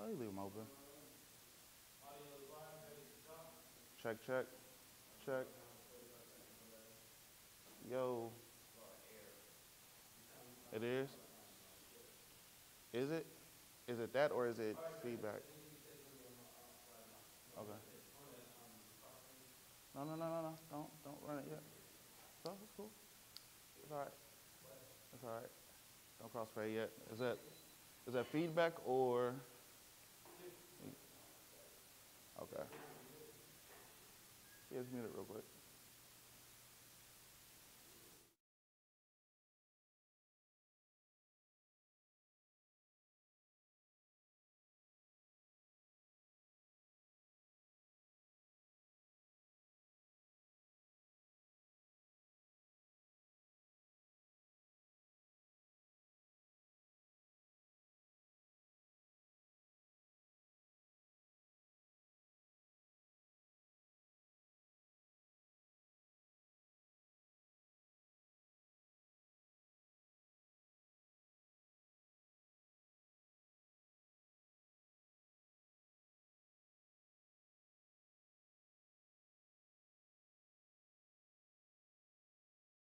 Oh, you leave them open. Check, check, check. Yo, it is? Is it? Is it that or is it feedback? Okay. No, no, no, no, no. Don't run it yet. So it's cool. It's all right. It's all right. Don't crossfade yet. Is that feedback or? Okay. Yeah, just mute it real quick.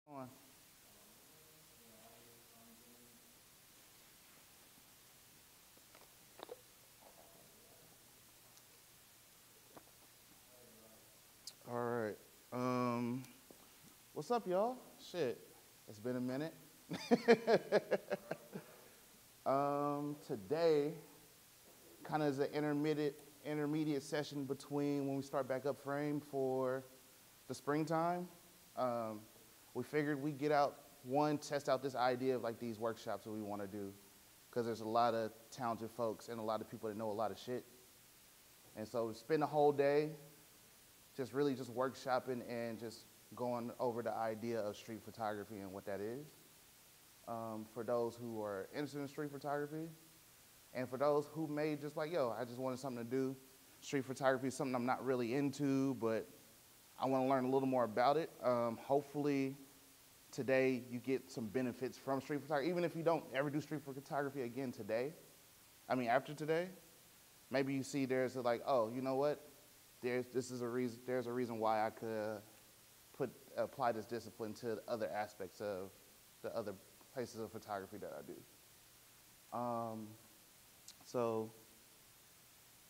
Come on. All right. What's up, y'all? Shit, it's been a minute. Today, kind of is an intermediate session between when we start back up frame for the springtime. We figured we'd get out, one, test out this idea of like these workshops that we want to do, because there's a lot of talented folks and a lot of people that know a lot of shit. And so spend the whole day just really just workshopping and just going over the idea of street photography and what that is. For those who are interested in street photography, and for those who may just like, yo, I just wanted something to do. Street photography is something I'm not really into, but I want to learn a little more about it. Hopefully today you get some benefits from street photography, even if you don't ever do street photography again today. After today, maybe you see there's like, oh, you know what? There's a reason why I could apply this discipline to other aspects of the other places of photography that I do. So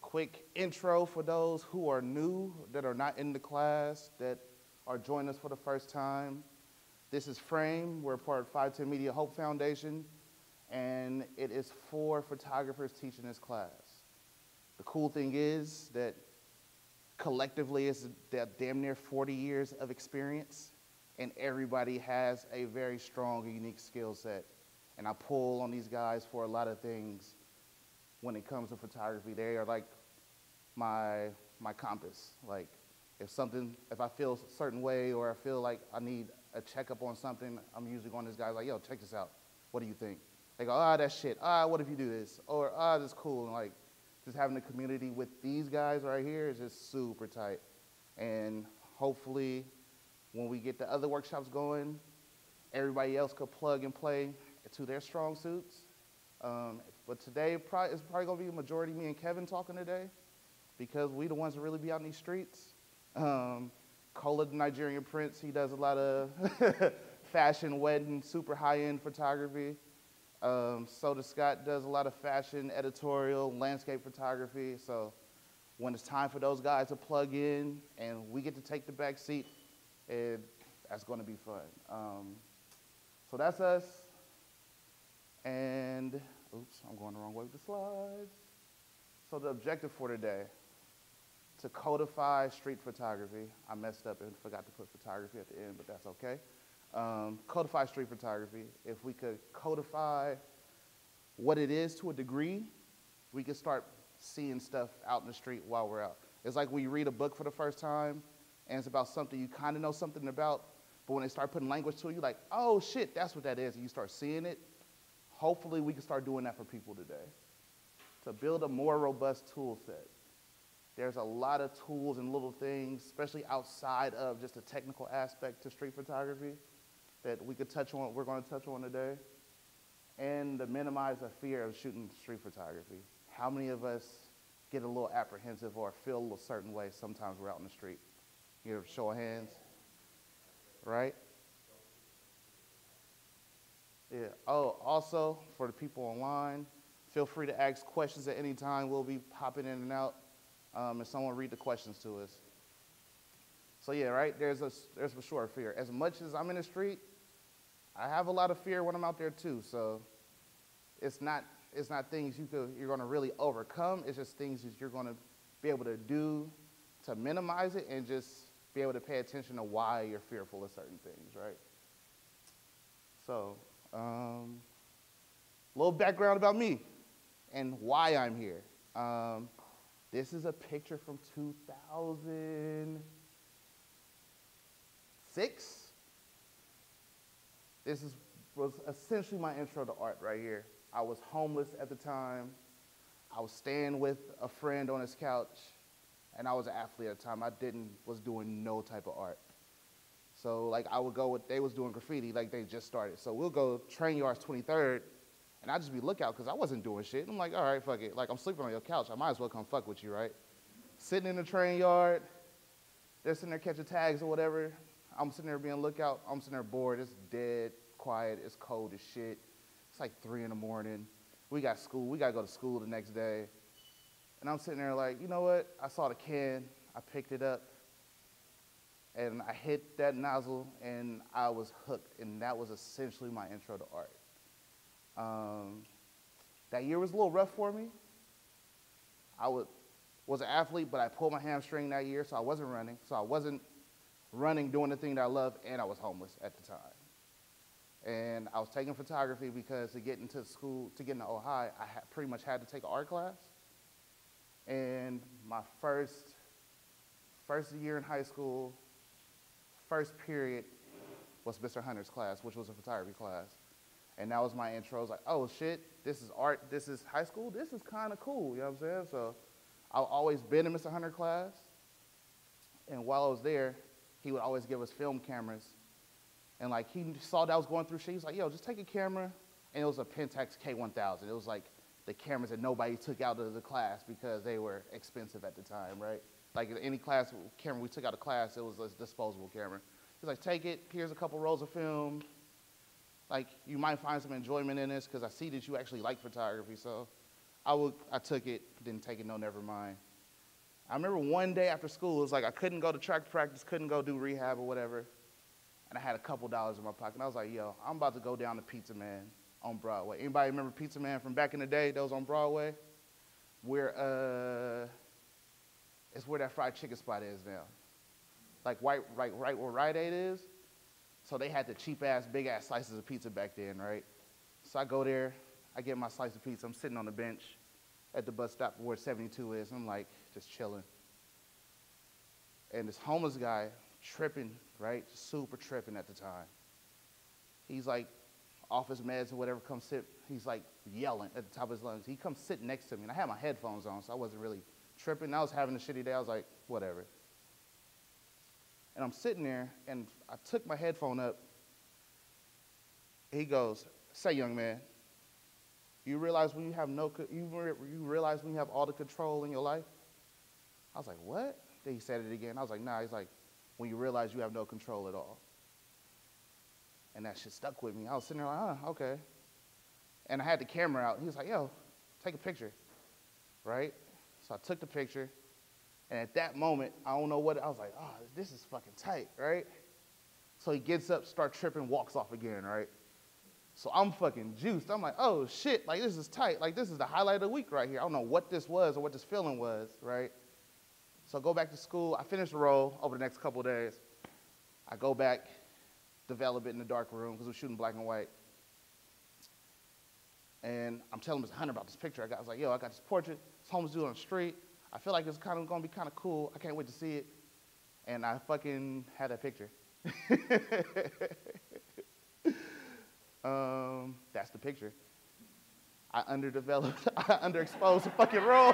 quick intro for those who are new, that are not in the class, that are joining us for the first time. This is Frame. We're part of 510 Media Hope Foundation, and it is for photographers teaching this class. The cool thing is that collectively it's that damn near 40 years of experience, and everybody has a very strong, unique skill set. And I pull on these guys for a lot of things when it comes to photography. They are like my compass. Like if I feel a certain way or I feel like I need a checkup on something, I'm usually going to this guy like, yo, check this out. What do you think? They go, that shit. What if you do this? Or, that's cool. And like, just having a community with these guys right here is just super tight. And hopefully, when we get the other workshops going, everybody else could plug and play to their strong suits. But today, it's probably gonna be a majority me and Kevin talking today, because we the ones that really be out in these streets. Kola, the Nigerian Prince, he does a lot of fashion, wedding, super high-end photography. Soda Scott does a lot of fashion, editorial, landscape photography. So when it's time for those guys to plug in and we get to take the back seat, that's going to be fun. So that's us. And, oops, I'm going the wrong way with the slides. So the objective for today, to codify street photography. I messed up and forgot to put photography at the end, but that's okay. Codify street photography. If we could codify what it is to a degree, we could start seeing stuff out in the street while we're out. It's like when you read a book for the first time and it's about something you kind of know something about, but when they start putting language to it, you're like, oh shit, that's what that is, and you start seeing it. Hopefully we can start doing that for people today, to build a more robust tool set. There's a lot of tools and little things, especially outside of just the technical aspect to street photography, that we could touch on, we're going to touch on today, and to minimize the fear of shooting street photography. how many of us get a little apprehensive or feel a little certain way sometimes we're out in the street? You know, show of hands, right? Yeah. Oh, also, for the people online, feel free to ask questions at any time. We'll be popping in and out, and someone read the questions to us. So yeah, right, there's for sure a fear. As much as I'm in the street, I have a lot of fear when I'm out there too. So it's not things you're gonna really overcome. It's just things that you're gonna be able to do to minimize it and just be able to pay attention to why you're fearful of certain things, right? So, a little background about me and why I'm here. This is a picture from 2006. This was essentially my intro to art right here. I was homeless at the time. I was staying with a friend on his couch, and I was an athlete at the time. I was doing no type of art. So like I would go they was doing graffiti, like they just started. So we'll go train yards 23rd, and I'd just be lookout because I wasn't doing shit. I'm like, all right, fuck it. Like I'm sleeping on your couch. I might as well come fuck with you, right? Sitting in the train yard, they're sitting there catching tags or whatever. I'm sitting there being lookout. I'm sitting there bored. It's dead, quiet. It's cold as shit. It's like 3 in the morning. We got school. We got to go to school the next day. And I'm sitting there like, you know what? I saw the can. I picked it up. And I hit that nozzle, and I was hooked. And that was essentially my intro to art. That year was a little rough for me. I was an athlete, but I pulled my hamstring that year, so I wasn't running. So I wasn't running, doing the thing that I loved, and I was homeless at the time. And I was taking photography because to get into school, to get into Ohio, I pretty much had to take an art class. And my first year in high school, first period was Mr. Hunter's class, which was a photography class. And that was my intro. I was like, oh shit, this is art, this is high school, this is kind of cool, you know what I'm saying? So I've always been in Mr. Hunter class. And while I was there, he would always give us film cameras. And like he saw that I was going through shit, he was like, yo, just take a camera. And it was a Pentax K1000. It was like the cameras that nobody took out of the class because they were expensive at the time, right? Like any class camera we took out of class, it was a disposable camera. He's like, take it, here's a couple rolls of film. Like you might find some enjoyment in this because I see that you actually like photography. So I took it, didn't take it, no, never mind. I remember one day after school, it was like I couldn't go to track practice, couldn't go do rehab or whatever. And I had a couple dollars in my pocket. And I was like, yo, I'm about to go down to Pizza Man on Broadway. Anybody remember Pizza Man from back in the day that was on Broadway? It's where that fried chicken spot is now. Like right where Rite Aid is. So they had the cheap ass, big ass slices of pizza back then, right? So I go there, I get my slice of pizza, I'm sitting on the bench at the bus stop where 72 is. I'm like, just chilling. And this homeless guy, tripping, right? Super tripping at the time. He's like off his meds or whatever, come sit, he's like yelling at the top of his lungs. He comes sit next to me, and I had my headphones on, so I wasn't really tripping. I was having a shitty day. I was like, whatever. And I'm sitting there, and I took my headphone up. He goes, say, young man, you realize when you have you realize when you have all the control in your life? I was like, what? Then he said it again. I was like, nah. He's like, when you realize you have no control at all. And that shit stuck with me. I was sitting there like, okay. And I had the camera out. He was like, yo, take a picture, right? So I took the picture. And at that moment, I don't know what, I was like, oh, this is fucking tight, right? So he gets up, starts tripping, walks off again, right? So I'm fucking juiced. I'm like, oh shit, like this is tight. Like this is the highlight of the week right here. I don't know what this was or what this feeling was, right? So I go back to school. I finish the role over the next couple of days. I go back, develop it in the dark room because we're shooting black and white. And I'm telling Mr. Hunter about this picture I got. I was like, yo, I got this portrait. This homeless dude on the street. I feel like it's kind of going to be kind of cool. I can't wait to see it. And I fucking had that picture. That's the picture. I underdeveloped, I underexposed the fucking role.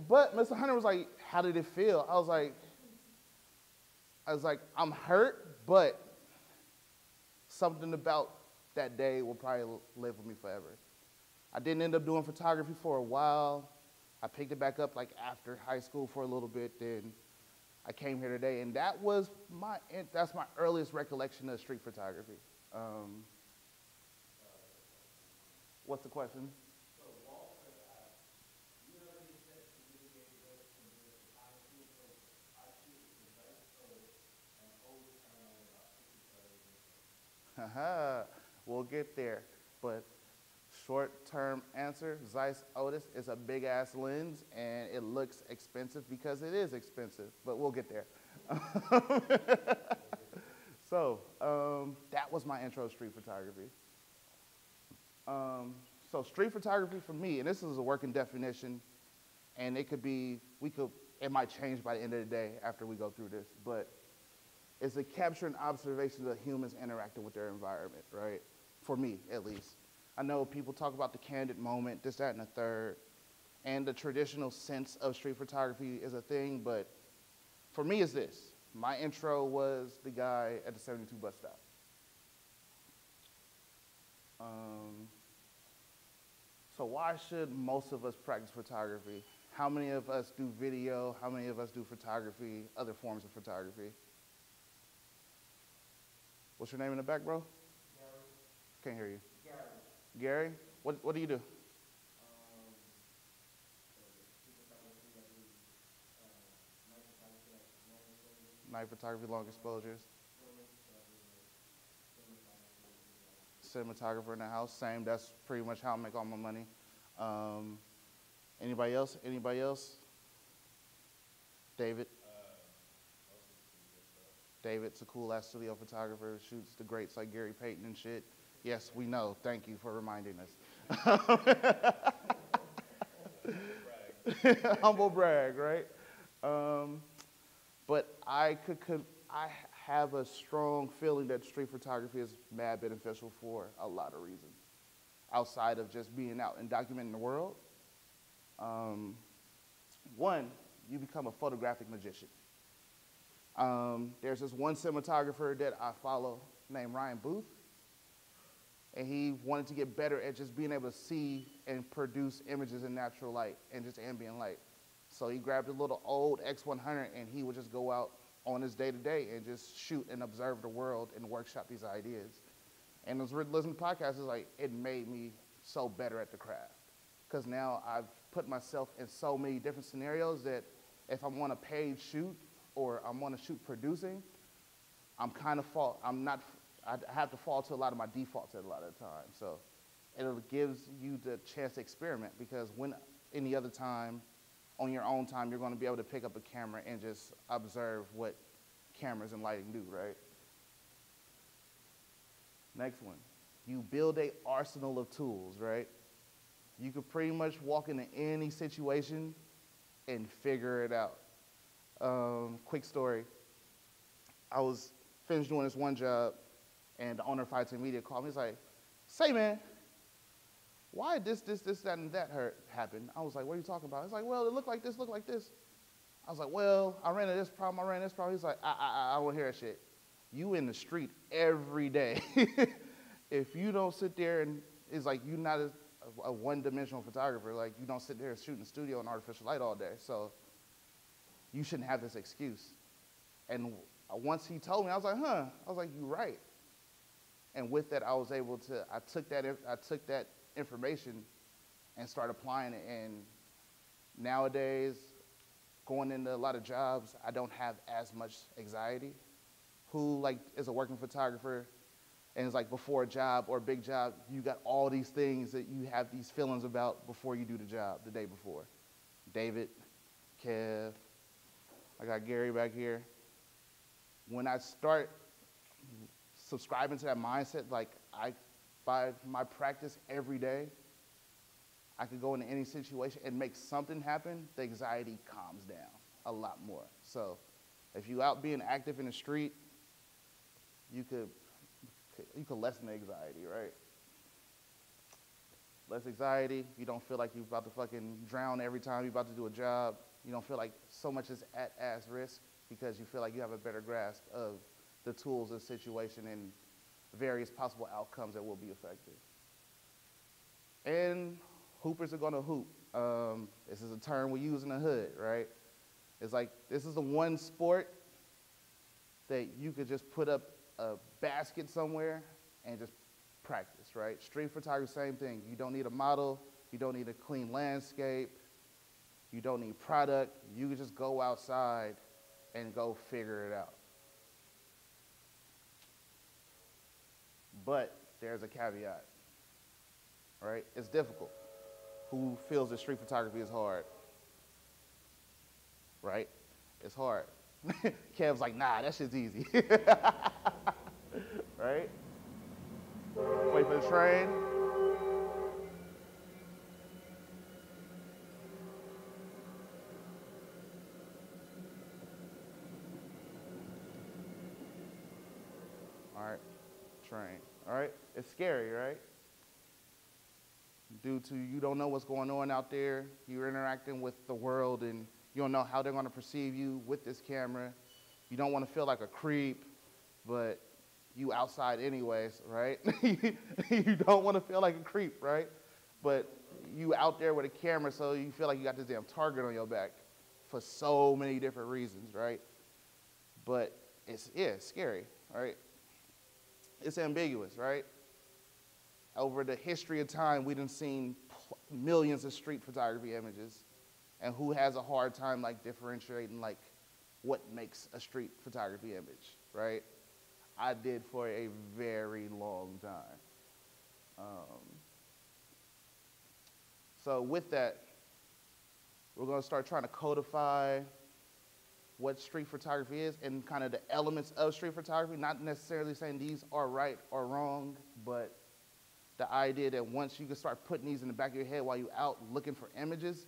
But Mr. Hunter was like, how did it feel? I was like, I'm hurt, but something about that day will probably live with me forever. I didn't end up doing photography for a while. I picked it back up like after high school for a little bit, then I came here today, and that's my earliest recollection of street photography. What's the question? Haha, we'll get there. But short-term answer, Zeiss Otis is a big-ass lens, and it looks expensive because it is expensive, but we'll get there. So that was my intro to street photography. So street photography for me, and this is a working definition, and it might change by the end of the day after we go through this, but it's a capture and observation of humans interacting with their environment, right? For me, at least. I know people talk about the candid moment, this, that, and the third, and the traditional sense of street photography is a thing, but for me it's this. My intro was the guy at the 72 bus stop. So why should most of us practice photography? How many of us do video? How many of us do photography, other forms of photography? What's your name in the back, bro? Gary. Can't hear you. Gary. Gary? What do you do? Night photography, long exposures. Cinematographer in the house, same. That's pretty much how I make all my money. Anybody else? Anybody else? David? David's a cool-ass studio photographer, shoots the greats like Gary Payton and shit. Yes, we know. Thank you for reminding us. Humble brag, right? But I have a strong feeling that street photography is mad beneficial for a lot of reasons. Outside of just being out and documenting the world. One, you become a photographic magician. There's this one cinematographer that I follow named Ryan Booth, and he wanted to get better at just being able to see and produce images in natural light and just ambient light. So he grabbed a little old X100 and he would just go out on his day-to-day and just shoot and observe the world and workshop these ideas. And as we're listening to podcasts, it's like, it made me so better at the craft. Because now I've put myself in so many different scenarios that if I'm on a paid shoot or I'm on a shoot producing, I have to fall to a lot of my defaults at a lot of the time. So it gives you the chance to experiment, because when any other time, on your own time, you're going to be able to pick up a camera and just observe what cameras and lighting do, right? Next one, you build an arsenal of tools, right? You could pretty much walk into any situation and figure it out. Quick story, I was finished doing this one job, and the owner of 510 Media called me. He's like, say, man, why did this, that, and that happen? I was like, what are you talking about? He's like, well, it looked like this, looked like this. I was like, well, I ran into this problem, I ran into this problem. He's like, I don't want to hear that shit. You in the street every day. If you don't sit there and, it's like, you're not a one-dimensional photographer. Like, you don't sit there and shoot in the studio in artificial light all day. So you shouldn't have this excuse. And once he told me, I was like, huh. I was like, you're right. And with that, I was able to, I took that information and started applying it. And nowadays, going into a lot of jobs, I don't have as much anxiety. Who like is a working photographer and it's like before a job or a big job, you got all these things that you have these feelings about before you do the job the day before. David, Kev, I got Gary back here. When I start subscribing to that mindset, like by my practice every day, I could go into any situation and make something happen, the anxiety calms down a lot more. So if you out being active in the street, you could lessen the anxiety, right? Less anxiety, you don't feel like you're about to fucking drown every time you're about to do a job. You don't feel like so much is at risk because you feel like you have a better grasp of the tools of the situation and various possible outcomes that will be affected. And hoopers are gonna hoop. This is a term we use in the hood, right? It's like, this is the one sport that you could just put up a basket somewhere and just practice, right? Street photography, same thing. You don't need a model, you don't need a clean landscape, you don't need product. You can just go outside and go figure it out. But there's a caveat, right? It's difficult. Who feels that street photography is hard? Right? It's hard. Kev's like, nah, that shit's easy. Right? Wait for the train. All right, train. All right, it's scary, right? Due to you don't know what's going on out there, you're interacting with the world and you don't know how they're gonna perceive you with this camera. You don't wanna feel like a creep, but you outside anyways, right? You don't wanna feel like a creep, right? But you out there with a camera, so you feel like you got this damn target on your back for so many different reasons, right? But it's scary, right? It's ambiguous, right? Over the history of time, we've seen millions of street photography images, and who has a hard time like differentiating like what makes a street photography image, right? I did for a very long time. So with that, we're gonna start trying to codify what street photography is and kind of the elements of street photography, not necessarily saying these are right or wrong, but the idea that once you can start putting these in the back of your head while you're out looking for images,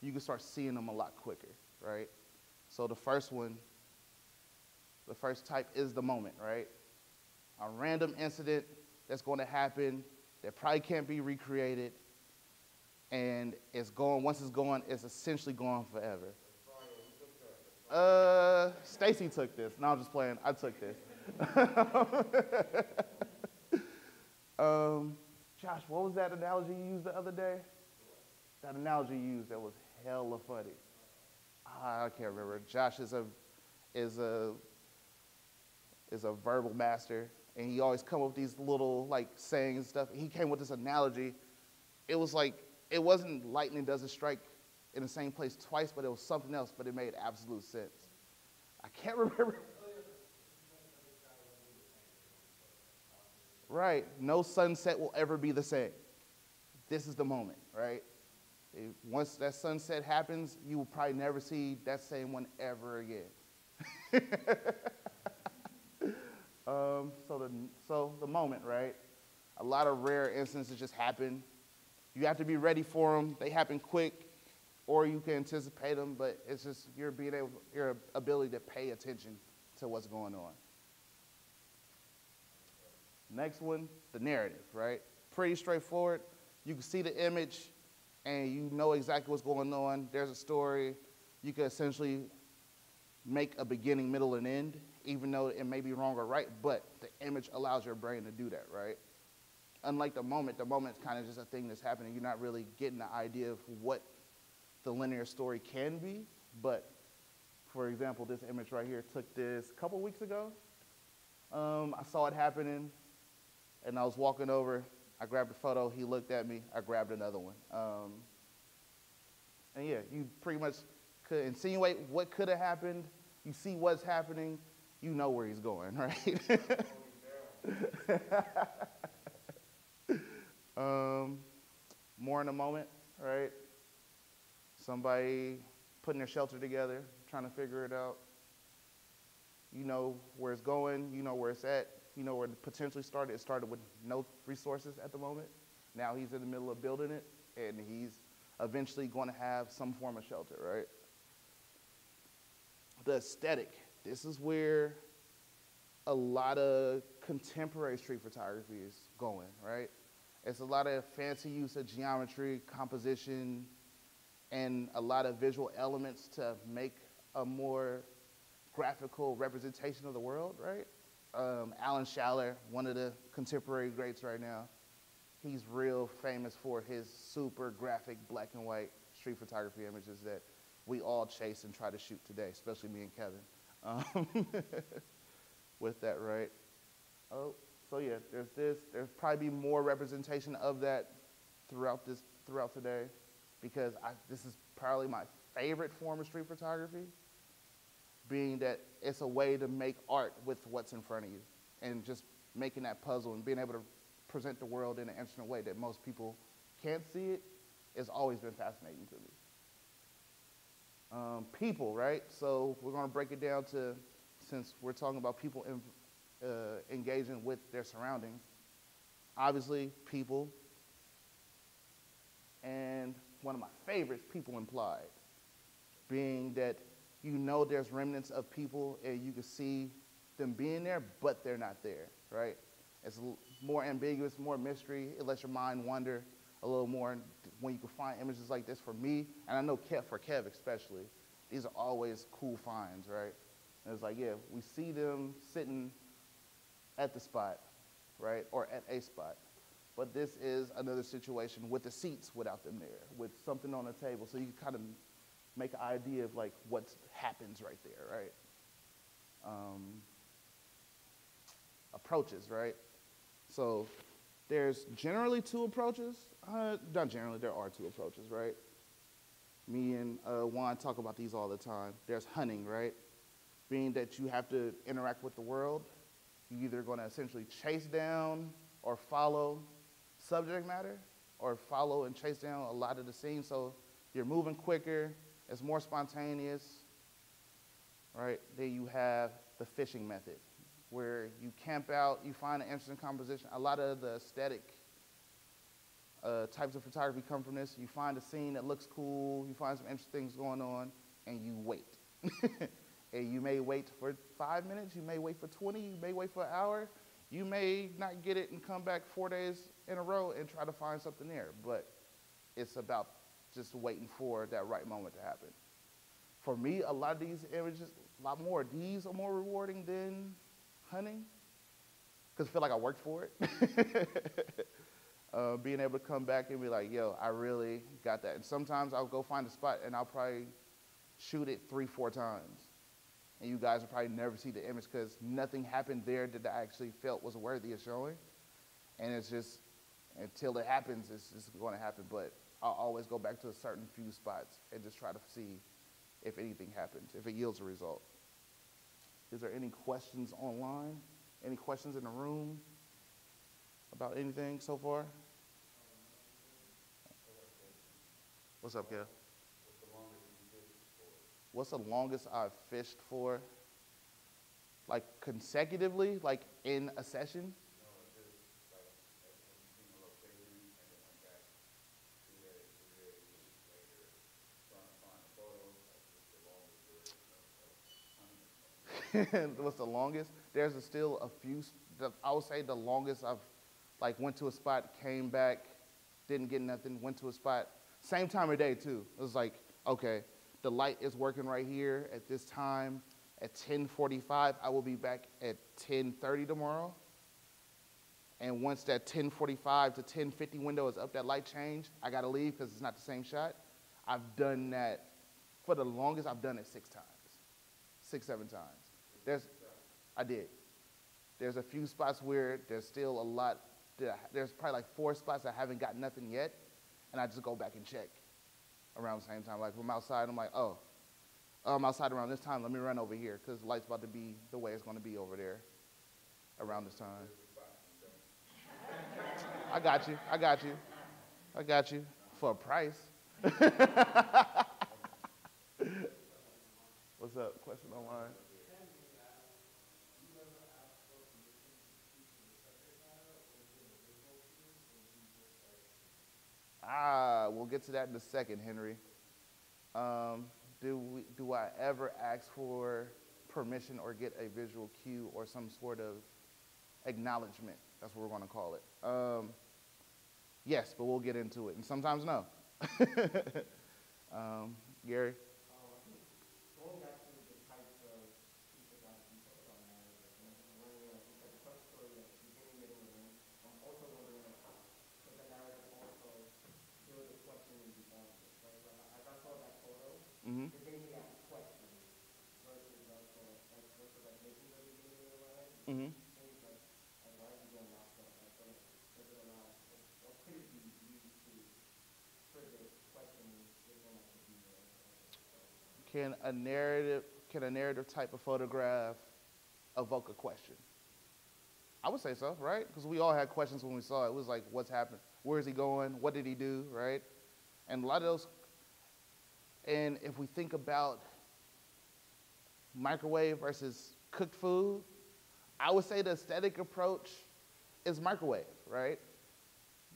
you can start seeing them a lot quicker, right? So the first one, the first type is the moment, right? A random incident that's going to happen that probably can't be recreated, and it's gone. Once it's gone, it's essentially gone forever. Stacy took this. No, I'm just playing. I took this. Josh, what was that analogy you used the other day? That analogy you used that was hella funny. I can't remember. Josh is a verbal master, and he always come up with these little like sayings and stuff. He came with this analogy. It was like, it wasn't lightning doesn't strike in the same place twice, but it was something else, but it made absolute sense. I can't remember. Right, no sunset will ever be the same. This is the moment, right? Once that sunset happens, you will probably never see that same one ever again. So the moment, right? A lot of rare instances just happen. You have to be ready for them. They happen quick, or you can anticipate them, but it's just your ability to pay attention to what's going on. Next one, the narrative, right? Pretty straightforward. You can see the image and you know exactly what's going on. There's a story. You can essentially make a beginning, middle, and end, even though it may be wrong or right, but the image allows your brain to do that, right? Unlike the moment's kind of just a thing that's happening. You're not really getting the idea of what the linear story can be, but for example, this image right here, took this a couple weeks ago. I saw it happening, and I was walking over, I grabbed a photo, he looked at me, I grabbed another one. And yeah, you pretty much could insinuate what could have happened, you see what's happening, you know where he's going, right? More in a moment, right? Somebody putting their shelter together, trying to figure it out. You know where it's going, you know where it's at, you know where it potentially started. It started with no resources at the moment. Now he's in the middle of building it, and he's eventually going to have some form of shelter, right? The aesthetic. This is where a lot of contemporary street photography is going, right? It's a lot of fancy use of geometry, composition, and a lot of visual elements to make a more graphical representation of the world, right? Alan Schaller, one of the contemporary greats right now, he's real famous for his super graphic black and white street photography images that we all chase and try to shoot today, especially me and Kevin. With that, right? Oh, so yeah, there's this. There's probably be more representation of that throughout today, because this is probably my favorite form of street photography, being that it's a way to make art with what's in front of you, and just making that puzzle and being able to present the world in an interesting way that most people can't see it. It's always been fascinating to me. People, right? So we're going to break it down to, since we're talking about people engaging with their surroundings, obviously people, and one of my favorites, people implied, being that you know there's remnants of people and you can see them being there, but they're not there, right? It's more ambiguous, more mystery. It lets your mind wander a little more when you can find images like this. For me, and I know for Kev especially, these are always cool finds, right? And it's like, yeah, we see them sitting at the spot, right, or at a spot. But this is another situation with the seats without them there, with something on the table, so you can kind of make an idea of like what happens right there, right? Approaches, right? So there's generally two approaches. Not generally, there are two approaches, right? Me and Juan talk about these all the time. There's hunting, right? Being that you have to interact with the world. You're either going to essentially chase down or follow subject matter, or follow and chase down a lot of the scenes. So you're moving quicker, it's more spontaneous, right? Then you have the fishing method, where you camp out, you find an interesting composition. A lot of the aesthetic types of photography come from this. You find a scene that looks cool, you find some interesting things going on, and you wait. And you may wait for 5 minutes, you may wait for 20, you may wait for an hour, you may not get it and come back 4 days in a row and try to find something there, but it's about just waiting for that right moment to happen. For me, a lot of these images, these are more rewarding than hunting, because I feel like I worked for it. Being able to come back and be like, yo, I really got that. And sometimes I'll go find a spot and I'll probably shoot it 3-4 times. And you guys will probably never see the image because nothing happened there that I actually felt was worthy of showing. And it's just, until it happens, it's just going to happen. But I'll always go back to a certain few spots and just try to see if anything happens, if it yields a result. Is there any questions online? Any questions in the room about anything so far? What's up, Kev? What's the longest I've fished for? Like consecutively, like in a session? No, just like in a location and then went back 2 days, 3 days later, trying to find a photo. That's just the longest duration of What's the longest? There's still a few. I would say the longest I've like went to a spot, came back, didn't get nothing, went to a spot. Same time of day too. It was like, okay, the light is working right here at this time. At 10:45, I will be back at 10:30 tomorrow. And once that 10:45 to 10:50 window is up, that light change, I gotta leave because it's not the same shot. I've done that, for the longest, I've done it 6 times, 7 times. I did. There's a few spots where there's still a lot, there's probably like 4 spots I haven't got nothing yet, and I just go back and check around the same time. Like, from outside, I'm like, oh, I'm outside around this time, let me run over here, because the light's about to be the way it's going to be over there around this time. I got you. For a price. What's up? Question online? We'll get to that in a second, Henry. Do I ever ask for permission or get a visual cue or some sort of acknowledgement? That's what we're going to call it. Yes, but we'll get into it. And sometimes no. Gary? I think going back to the types of people that you focus on now, like when we're Mm-hmm. things like why is he going off stuff like does it allow or could it be used to trigger questioning if one like to be there? Can a narrative type of photograph evoke a question? I would say so, right? Because we all had questions when we saw it. It was like, what's happened? Where is he going? What did he do, right? And a lot of those, and if we think about microwave versus cooked food, I would say the aesthetic approach is microwave, right?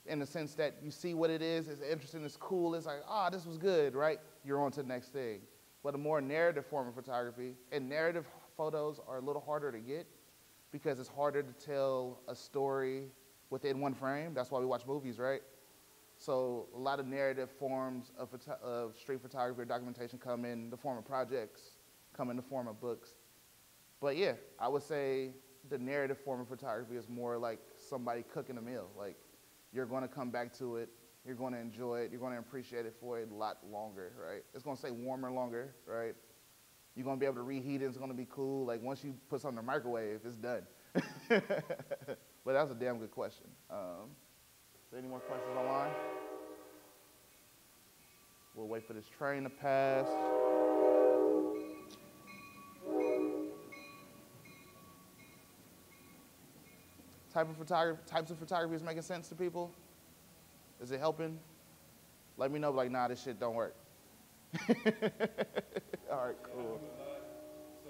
In the sense that you see what it is, it's interesting, it's cool, it's like, ah, this was good, right? You're on to the next thing. But a more narrative form of photography, and narrative photos are a little harder to get because it's harder to tell a story within one frame. That's why we watch movies, right? So a lot of narrative forms of street photography or documentation come in the form of projects, come in the form of books. But yeah, I would say the narrative form of photography is more like somebody cooking a meal. Like, you're going to come back to it, you're going to enjoy it, you're going to appreciate it for a lot longer, right? It's going to stay warmer longer, right? You're going to be able to reheat it, it's going to be cool. Like, once you put something in the microwave, it's done. But that's a damn good question. Is there any more questions online? We'll wait for this train to pass. Types of photography is making sense to people? Is it helping? Let me know, like, nah, this shit don't work. All right, cool. So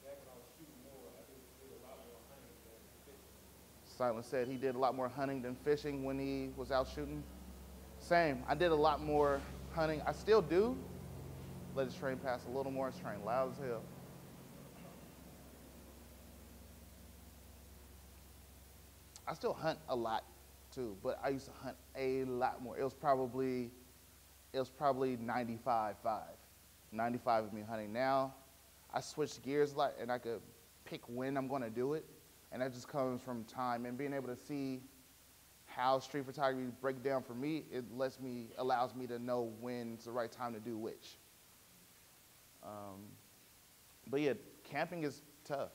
back when I was shooting more, I did a lot more hunting than fishing. Silent said he did a lot more hunting than fishing when he was out shooting. Same, I did a lot more hunting. I still do. Let this train pass a little more. This train loud as hell. I still hunt a lot too, but I used to hunt a lot more. It was probably 95-5. 95 of me hunting. Now, I switched gears a lot and I could pick when I'm gonna do it. And that just comes from time and being able to see how street photography breaks down for me, allows me to know when's the right time to do which. But yeah, camping is tough.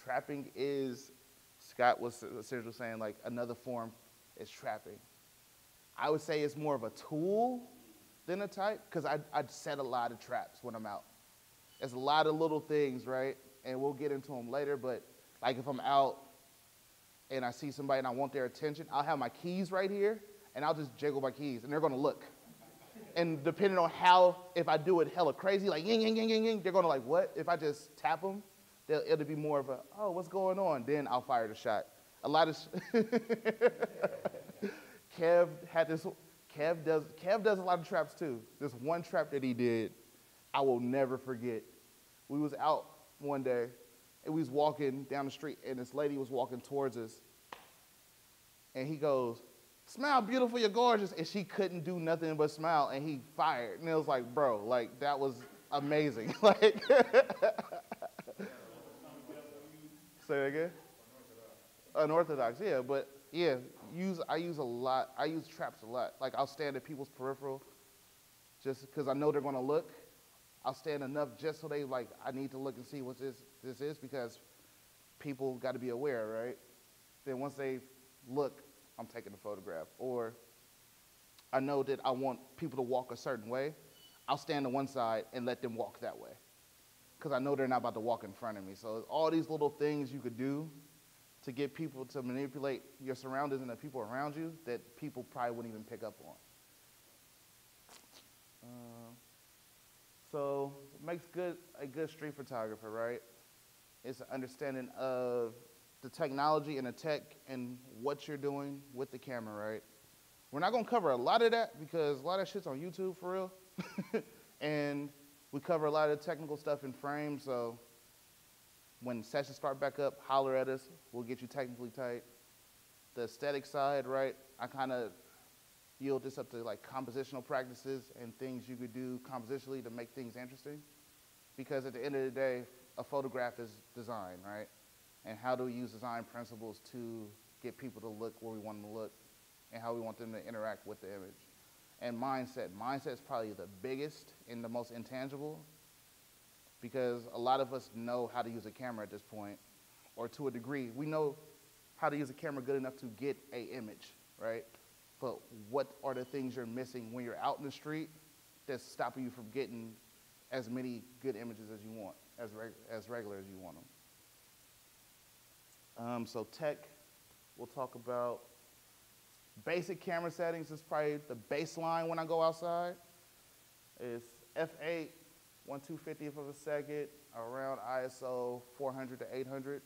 Trapping is, Scott was essentially saying, like, another form is trapping. I would say it's more of a tool than a type, because I'd set a lot of traps when I'm out. It's a lot of little things, right? And we'll get into them later, but like if I'm out and I see somebody and I want their attention, I'll have my keys right here, and I'll just jiggle my keys, and they're gonna look. And depending on if I do it hella crazy, like ying, ying, ying, ying, ying, they're gonna like, what? If I just tap them, it'll be more of a, oh, what's going on? Then I'll fire the shot. A lot of, Kev does a lot of traps too. This one trap that he did, I will never forget. We was out one day, and we was walking down the street, and this lady was walking towards us, and he goes, smile, beautiful, you're gorgeous, and she couldn't do nothing but smile, and he fired, and it was like, bro, like, that was amazing. Like, say that again? Unorthodox, yeah, but yeah, I use traps a lot. Like, I'll stand at people's peripheral just because I know they're gonna look. I'll stand enough just so they like, I need to look and see what this is, because people got to be aware, right? Then once they look, I'm taking a photograph. Or I know that I want people to walk a certain way. I'll stand on one side and let them walk that way, because I know they're not about to walk in front of me. So all these little things you could do to get people to manipulate your surroundings and the people around you that people probably wouldn't even pick up on. So it makes a good street photographer, right? It's an understanding of the technology and the tech and what you're doing with the camera, right? We're not gonna cover a lot of that because a lot of that shit's on YouTube for real. And we cover a lot of technical stuff in frame, so when sessions start back up, holler at us, we'll get you technically tight. The aesthetic side, right? I kind of yield this up to like compositional practices and things you could do compositionally to make things interesting. Because at the end of the day, a photograph is design, right? And how do we use design principles to get people to look where we want them to look and how we want them to interact with the image. And mindset. Mindset is probably the biggest and the most intangible, because a lot of us know how to use a camera at this point, or to a degree. We know how to use a camera good enough to get an image, right? But what are the things you're missing when you're out in the street that's stopping you from getting as many good images as you want, as regular as you want them? So tech, we'll talk about. Basic camera settings is probably the baseline when I go outside. It's f8, 1/250th of a second, around ISO 400 to 800.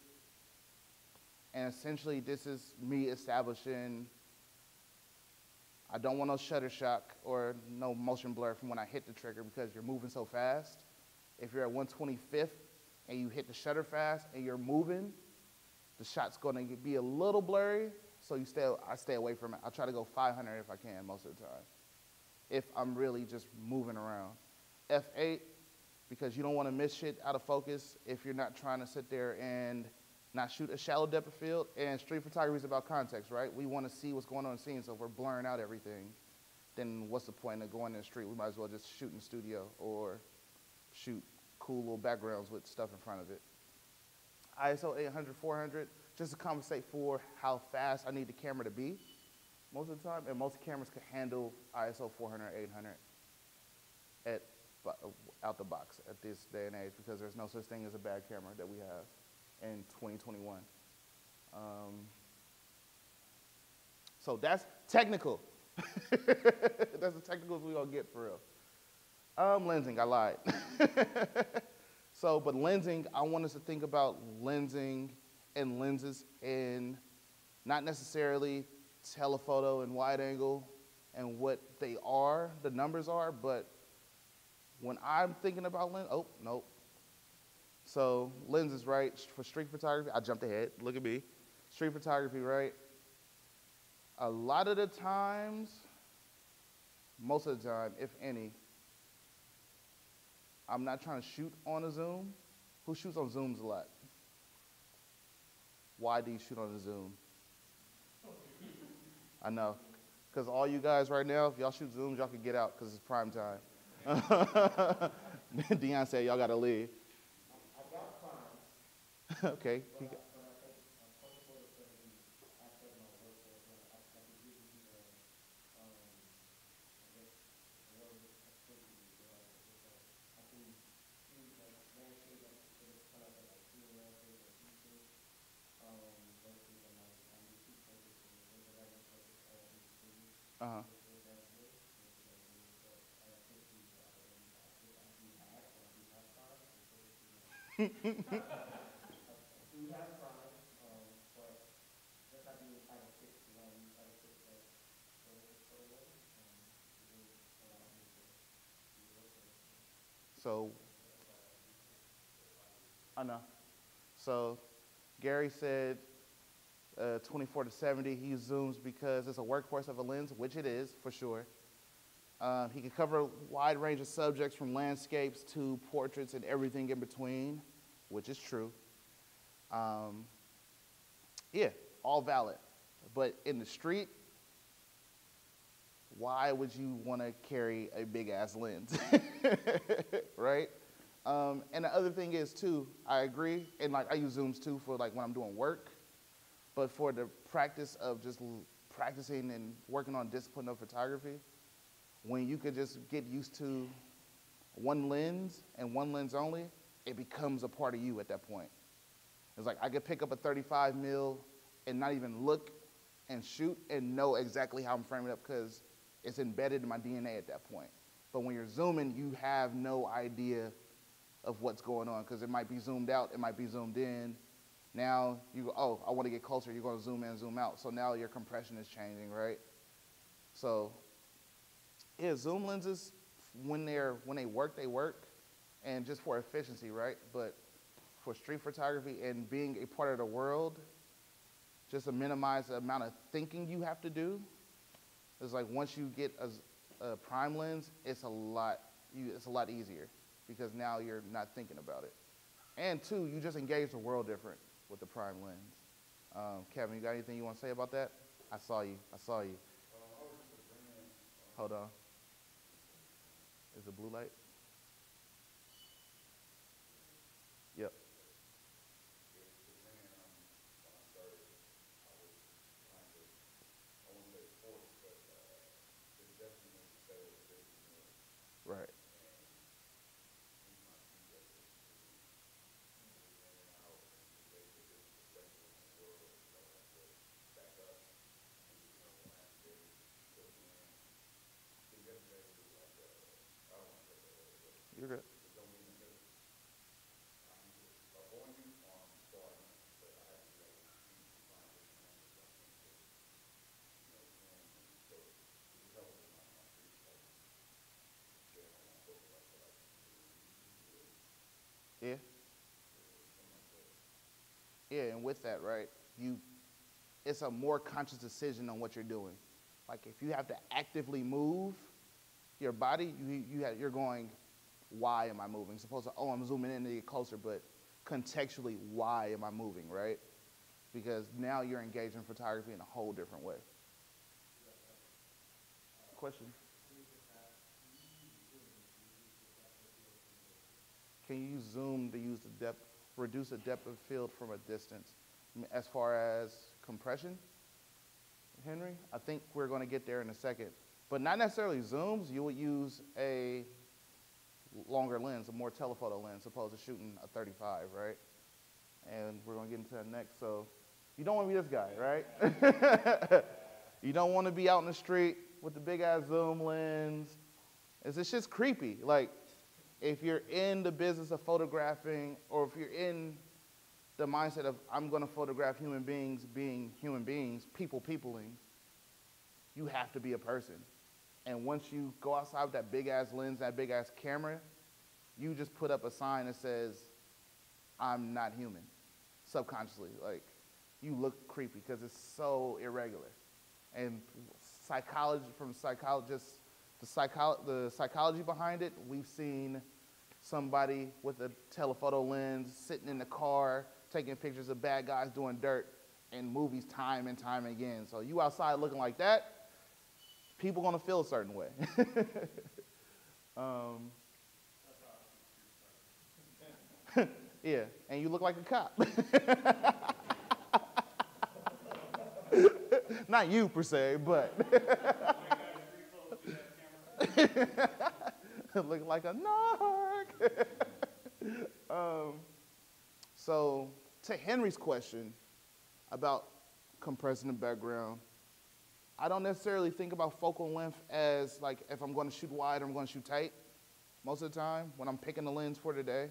And essentially, this is me establishing, I don't want no shutter shock or no motion blur from when I hit the trigger because you're moving so fast. If you're at 1/25th and you hit the shutter fast and you're moving, the shot's going to be a little blurry, so I stay away from it. I try to go 500 if I can most of the time, if I'm really just moving around. F8, because you don't want to miss shit out of focus if you're not trying to sit there and not shoot a shallow depth of field. And street photography is about context, right? We want to see what's going on in the scene, so if we're blurring out everything, then what's the point of going in the street? We might as well just shoot in the studio or shoot cool little backgrounds with stuff in front of it. ISO 800, 400, just to compensate for how fast I need the camera to be most of the time. And most cameras can handle ISO 400, 800 out the box at this day and age, because there's no such thing as a bad camera that we have in 2021. So that's technical. That's as technical as we're gonna get for real. Lensing, I lied. But lensing, I want us to think about lensing and lenses in not necessarily telephoto and wide angle and what they are, the numbers are, but when I'm thinking about lens, oh, nope. So lenses, right, for street photography, I jumped ahead, look at me. Street photography, right? A lot of the times, most of the time, if any, I'm not trying to shoot on a zoom. Who shoots on zooms a lot? Why do you shoot on a zoom? I know, because all you guys right now, if y'all shoot zooms, y'all can get out because it's prime time. Deion said y'all got to leave. I got primes. Okay. But I think a 24 to 70 aspect of my work, so I can give you the, I guess, the word activity, I can shoot like landscape, like it's kind of like shooting landscape or features, versus I'm just too focused and things like that, and focus all in the city. Uh-huh. I do have prime, but just like you try to fix, you try to fix that so well, it allows me to do work. So, I know. So, Gary said 24 to 70, he zooms because it's a workhorse of a lens, which it is, for sure. He can cover a wide range of subjects from landscapes to portraits and everything in between, which is true. Yeah, all valid. But in the street, why would you want to carry a big-ass lens, right? And the other thing is, too, I agree, and like I use zooms, too, for like when I'm doing work, but for the practice of just practicing and working on discipline of photography, when you could just get used to one lens and one lens only, it becomes a part of you at that point. It's like I could pick up a 35 mil and not even look and shoot and know exactly how I'm framing it up because it's embedded in my DNA at that point. But when you're zooming, you have no idea of what's going on because it might be zoomed out, it might be zoomed in. Now you go, oh, I want to get closer, you're going to zoom in, zoom out. So now your compression is changing, right? So yeah, zoom lenses, when they work, they work, and just for efficiency, right? But for street photography and being a part of the world, just to minimize the amount of thinking you have to do, It's like once you get a prime lens, it's a lot easier because now you're not thinking about it. And two, you just engage the world different with the prime lens. Kevin, you got anything you want to say about that? I saw you. I was just agreeing, Hold on. Is it blue light? Yep. when I started, I was kind of, I won't say forced, but the adjustment was to stay with 50 mil. Right. And he's my teacher, in and out, and he gave me a different perspective on the world, so I have to back up, and when I have to put me in. So yesterday was like, I don't want to take that away, but You're good. it don't mean that I'm a born uniform starting, but I have to be able to see, find different angles I think that, so it helps with my free stuff. Yeah, on my book, like what I can do, Yeah. something like that. Yeah, and with that, right, it's a more conscious decision on what you're doing. Like if you have to actively move your body, you're going, why am I moving? Suppose, oh, I'm zooming in to get closer, but contextually, why am I moving, right? Because now you're engaging photography in a whole different way. Question? Can you use zoom to use the depth, reduce the depth of field from a distance? As far as compression, Henry? I think we're going to get there in a second. But not necessarily zooms. You would use a longer lens, a more telephoto lens, opposed to shooting a 35, right? And we're going to get into that next. So you don't want to be this guy, right? You don't want to be out in the street with the big-ass zoom lens. It's just creepy. Like, if you're in the business of photographing, or if you're in the mindset of I'm going to photograph human beings being human beings, peopling, you have to be a person. And once you go outside with that big-ass lens, that big-ass camera, you just put up a sign that says, I'm not human, subconsciously. Like, you look creepy because it's so irregular. And psychology, from psychologists, the psychology behind it, we've seen somebody with a telephoto lens sitting in the car taking pictures of bad guys doing dirt in movies time and time again. So you outside looking like that, people gonna feel a certain way. Yeah, and you look like a cop. Not you per se, but looking like a narc. So to Henry's question about compressing the background, I don't necessarily think about focal length as like if I'm going to shoot wide or I'm going to shoot tight most of the time when I'm picking the lens for today.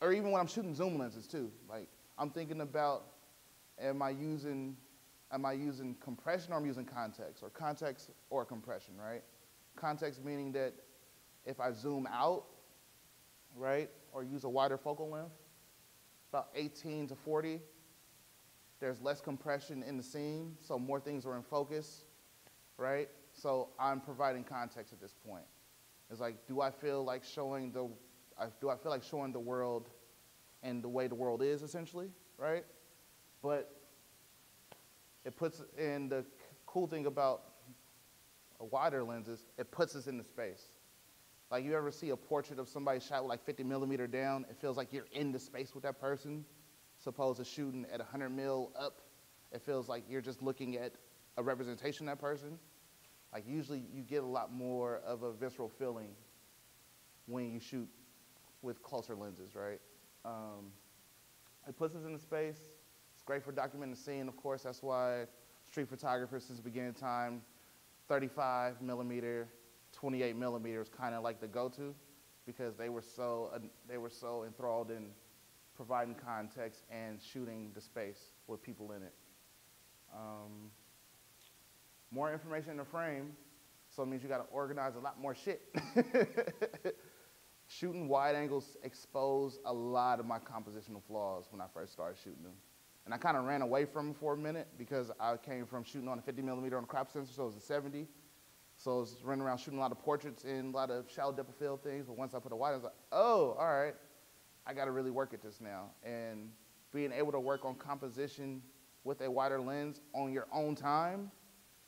Or even when I'm shooting zoom lenses too. Like I'm thinking about am I using compression or I'm using context or compression, right? Context meaning that if I zoom out, right, or use a wider focal length, about 18 to 40, there's less compression in the scene, so more things are in focus, right? So I'm providing context at this point. It's like, do I feel like showing the world and the way the world is, essentially, right? But it puts, and the cool thing about a wider lens is it puts us into space. Like you ever see a portrait of somebody shot with like 50 millimeter down, it feels like you're in the space with that person. Supposed to shooting at 100 mil up, it feels like you're just looking at a representation of that person. Like usually you get a lot more of a visceral feeling when you shoot with closer lenses, right? It puts us into space. It's great for documenting the scene, of course. That's why street photographers since the beginning of time, 35 millimeter, 28 millimeter is kind of like the go-to because they were so enthralled in providing context and shooting the space with people in it. More information in the frame, so it means you got to organize a lot more shit. Shooting wide angles exposed a lot of my compositional flaws when I first started shooting them. And I kind of ran away from it for a minute because I came from shooting on a 50 millimeter on a crop sensor, so it was a 70. So I was running around shooting a lot of portraits and a lot of shallow depth of field things. But once I put a wide, I was like, oh, all right, I got to really work at this now. And being able to work on composition with a wider lens on your own time,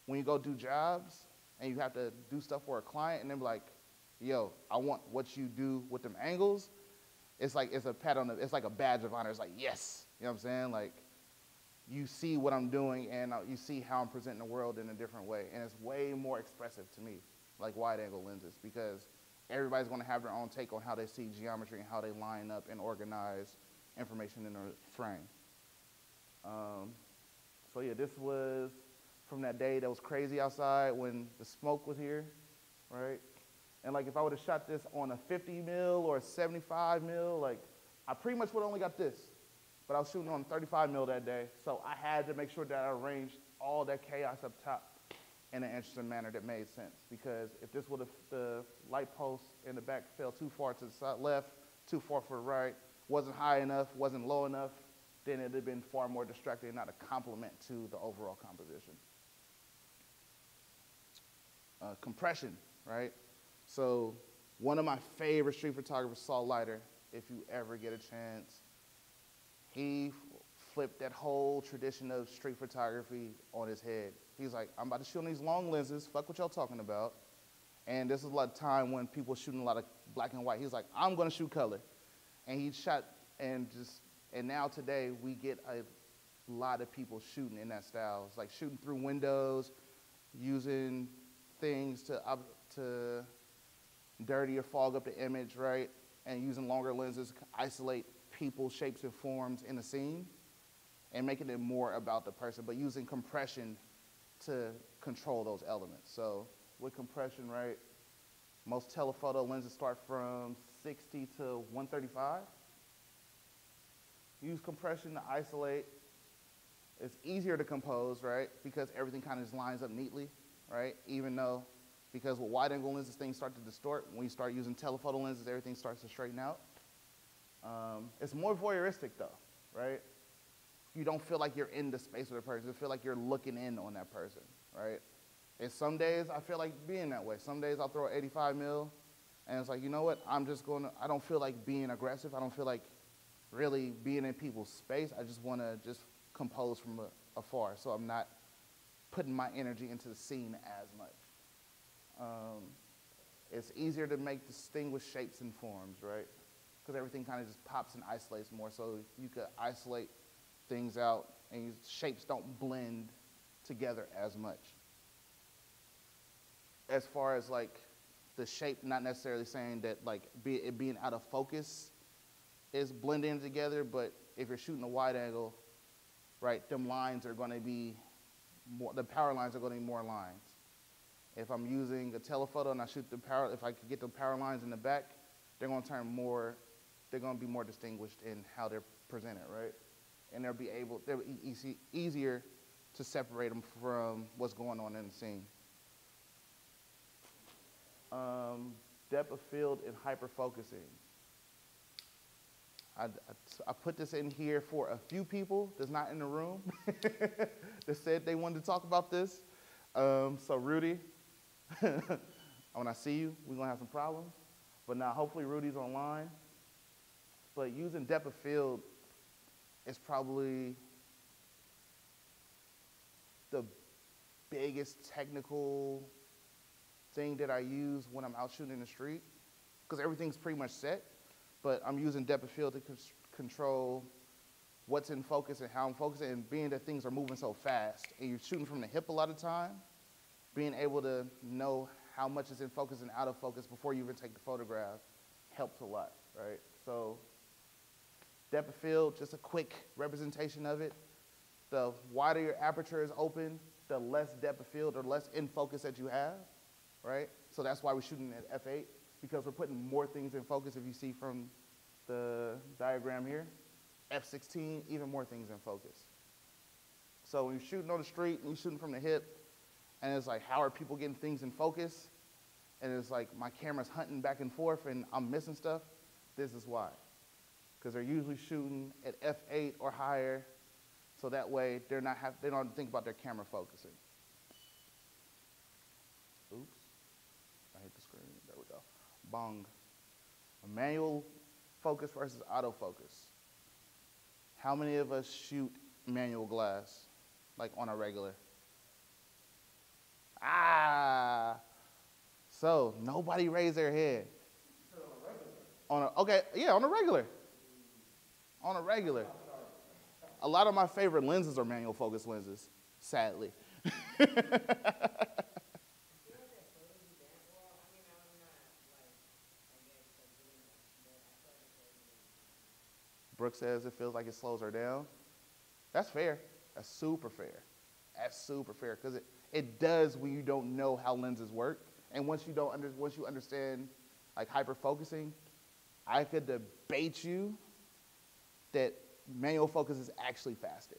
when you go do jobs and you have to do stuff for a client, and they're like, yo, I want what you do with them angles. It's like, it's a pat on the, it's like a badge of honor. It's like, yes, you know what I'm saying? Like, you see what I'm doing and you see how I'm presenting the world in a different way. And it's way more expressive to me, like wide angle lenses, because everybody's gonna have their own take on how they see geometry and how they line up and organize information in a frame. So yeah, this was from that day that was crazy outside when the smoke was here, right? And like if I would have shot this on a 50 mil or a 75 mil, like I pretty much would have only got this. But I was shooting on 35 mil that day, so I had to make sure that I arranged all that chaos up top in an interesting manner that made sense. Because if this would have, the light post in the back fell too far to the side left, too far for the right, wasn't high enough, wasn't low enough, then it would have been far more distracting and not a complement to the overall composition. Compression, right? So one of my favorite street photographers, Saul Leiter, if you ever get a chance, he flipped that whole tradition of street photography on his head. He's like, I'm about to shoot on these long lenses, fuck what y'all talking about. And this is a lot of time when people shooting a lot of black and white. He's like, I'm gonna shoot color. And he shot, and now today we get a lot of people shooting in that style. It's like shooting through windows, using things to dirty or fog up the image, right? And using longer lenses to isolate people, shapes, and forms in the scene, and making it more about the person, but using compression to control those elements. So with compression, right, most telephoto lenses start from 60 to 135. Use compression to isolate. It's easier to compose, right, because everything kind of just lines up neatly, right? Even though, because with wide angle lenses, things start to distort. When you start using telephoto lenses, everything starts to straighten out. It's more voyeuristic though, right? You don't feel like you're in the space with a person. You feel like you're looking in on that person, right? And some days I feel like being that way. Some days I'll throw an 85 mil and it's like, you know what? I don't feel like being aggressive. I don't feel like really being in people's space. I just want to just compose from afar. So I'm not putting my energy into the scene as much. It's easier to make distinguished shapes and forms, right? Because everything kind of just pops and isolates more, so you could isolate things out and shapes don't blend together as much. As far as like the shape, not necessarily saying that like it being out of focus is blending together, but if you're shooting a wide angle, right, them lines are gonna be more, the power lines are gonna be more lines. If I'm using a telephoto and I shoot the power, if I could get the power lines in the back, they're gonna be more distinguished in how they're presented, right? And they'll be easier to separate them from what's going on in the scene. Depth of field and hyper-focusing. I put this in here for a few people that's not in the room that said they wanted to talk about this. So Rudy, when I see you, we're gonna have some problems. But now hopefully Rudy's online. But using depth of field is probably the biggest technical thing that I use when I'm out shooting in the street, because everything's pretty much set, but I'm using depth of field to control what's in focus and how I'm focusing, and being that things are moving so fast and you're shooting from the hip a lot of time, being able to know how much is in focus and out of focus before you even take the photograph helps a lot, right? So depth of field, just a quick representation of it. The wider your aperture is open, the less depth of field or less in focus that you have, right? So that's why we're shooting at f8, because we're putting more things in focus. If you see from the diagram here, f16, even more things in focus. So when you're shooting on the street and you're shooting from the hip, and it's like, how are people getting things in focus? And it's like, my camera's hunting back and forth and I'm missing stuff. This is why. Because they're usually shooting at f8 or higher. So that way they don't have to think about their camera focusing. Oops, I hit the screen, there we go. Bong. Manual focus versus autofocus. How many of us shoot manual glass, like on a regular? So nobody raised their hand. Okay, yeah, on a regular. On a regular. A lot of my favorite lenses are manual focus lenses, sadly. Brooke says it feels like it slows her down. That's fair. That's super fair. That's super fair because it does when you don't know how lenses work. And once you understand like hyperfocusing, I could debate you that manual focus is actually faster.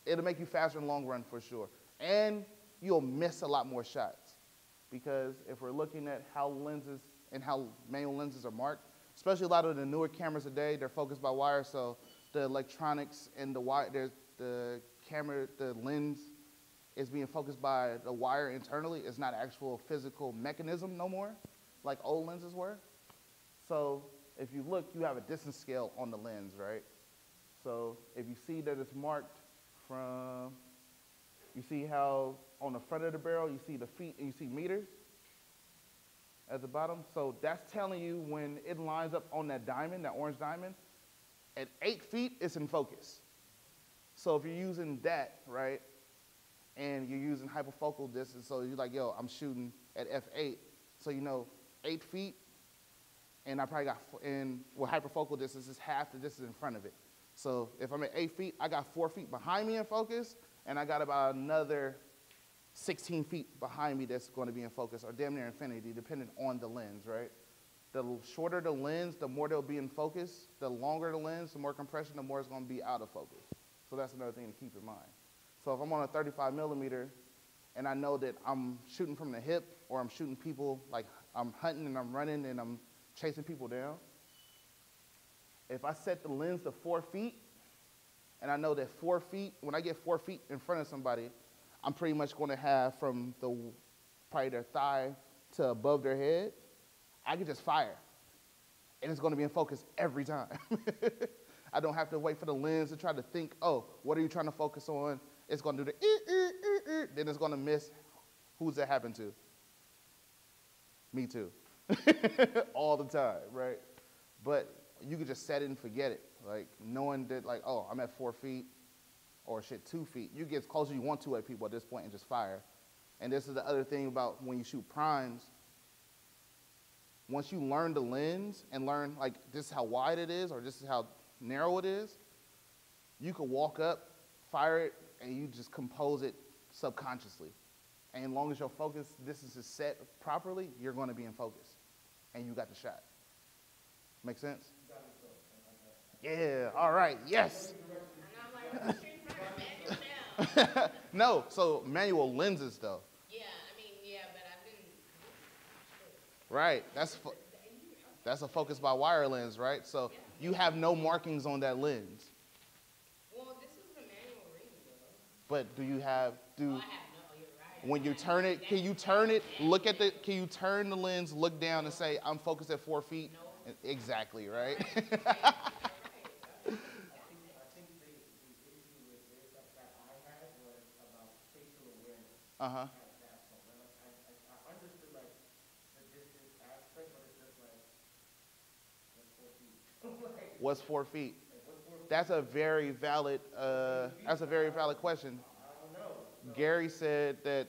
It'll make you faster in the long run for sure. And you'll miss a lot more shots. Because if we're looking at how lenses and how manual lenses are marked, especially a lot of the newer cameras today, they're focused by wire, so the electronics and the wire, the lens is being focused by the wire internally. It's not actual physical mechanism no more, like old lenses were. So if you look, you have a distance scale on the lens, right? So if you see that it's marked from, you see how on the front of the barrel, you see the feet and you see meters at the bottom. So that's telling you when it lines up on that diamond, that orange diamond, at 8 feet, it's in focus. So if you're using that, right, and you're using hyperfocal distance, so you're like, yo, I'm shooting at f8, so you know 8 feet, and I probably got, hyperfocal distance is half the distance in front of it. So if I'm at 8 feet, I got 4 feet behind me in focus, and I got about another 16 feet behind me that's going to be in focus, or damn near infinity, depending on the lens, right? The shorter the lens, the more they'll be in focus. The longer the lens, the more compression, the more it's going to be out of focus. So that's another thing to keep in mind. So if I'm on a 35 millimeter, and I know that I'm shooting from the hip, or I'm shooting people, like I'm hunting and I'm running and I'm chasing people down, if I set the lens to 4 feet, and I know that 4 feet, when I get 4 feet in front of somebody, I'm pretty much going to have from probably their thigh to above their head, I can just fire. And it's going to be in focus every time. I don't have to wait for the lens to try to think, oh, what are you trying to focus on? It's going to do the then it's going to miss. Who's that happen to? Me too. All the time, right? But you can just set it and forget it. Like knowing that, like, oh, I'm at 4 feet or 2 feet. You get as close as you want to at people at this point and just fire. And this is the other thing about when you shoot primes. Once you learn the lens and learn, like, this is how wide it is or this is how narrow it is, you can walk up, fire it, and you just compose it subconsciously. And as long as your focus distance is set properly, you're going to be in focus. And you got the shot. Make sense? Yeah, all right, yes. No, so manual lenses, though. Yeah, I mean, yeah, but I've been. Right, that's a focus by wire lens, right? So you have no markings on that lens. Well, this is the manual reading, though. But do you have, I have no, you're right. when you turn it, can you turn it, look at can you turn the lens, look down and say, I'm focused at 4 feet? No. Exactly, right? I think the issue with this that I had was about spatial awareness. Uh-huh. At that point. Like, I understood like the distance aspect, but it's just like what's 4 feet? Like, What's 4 feet? what's 4 feet? That's a very valid question. I don't know. Gary said that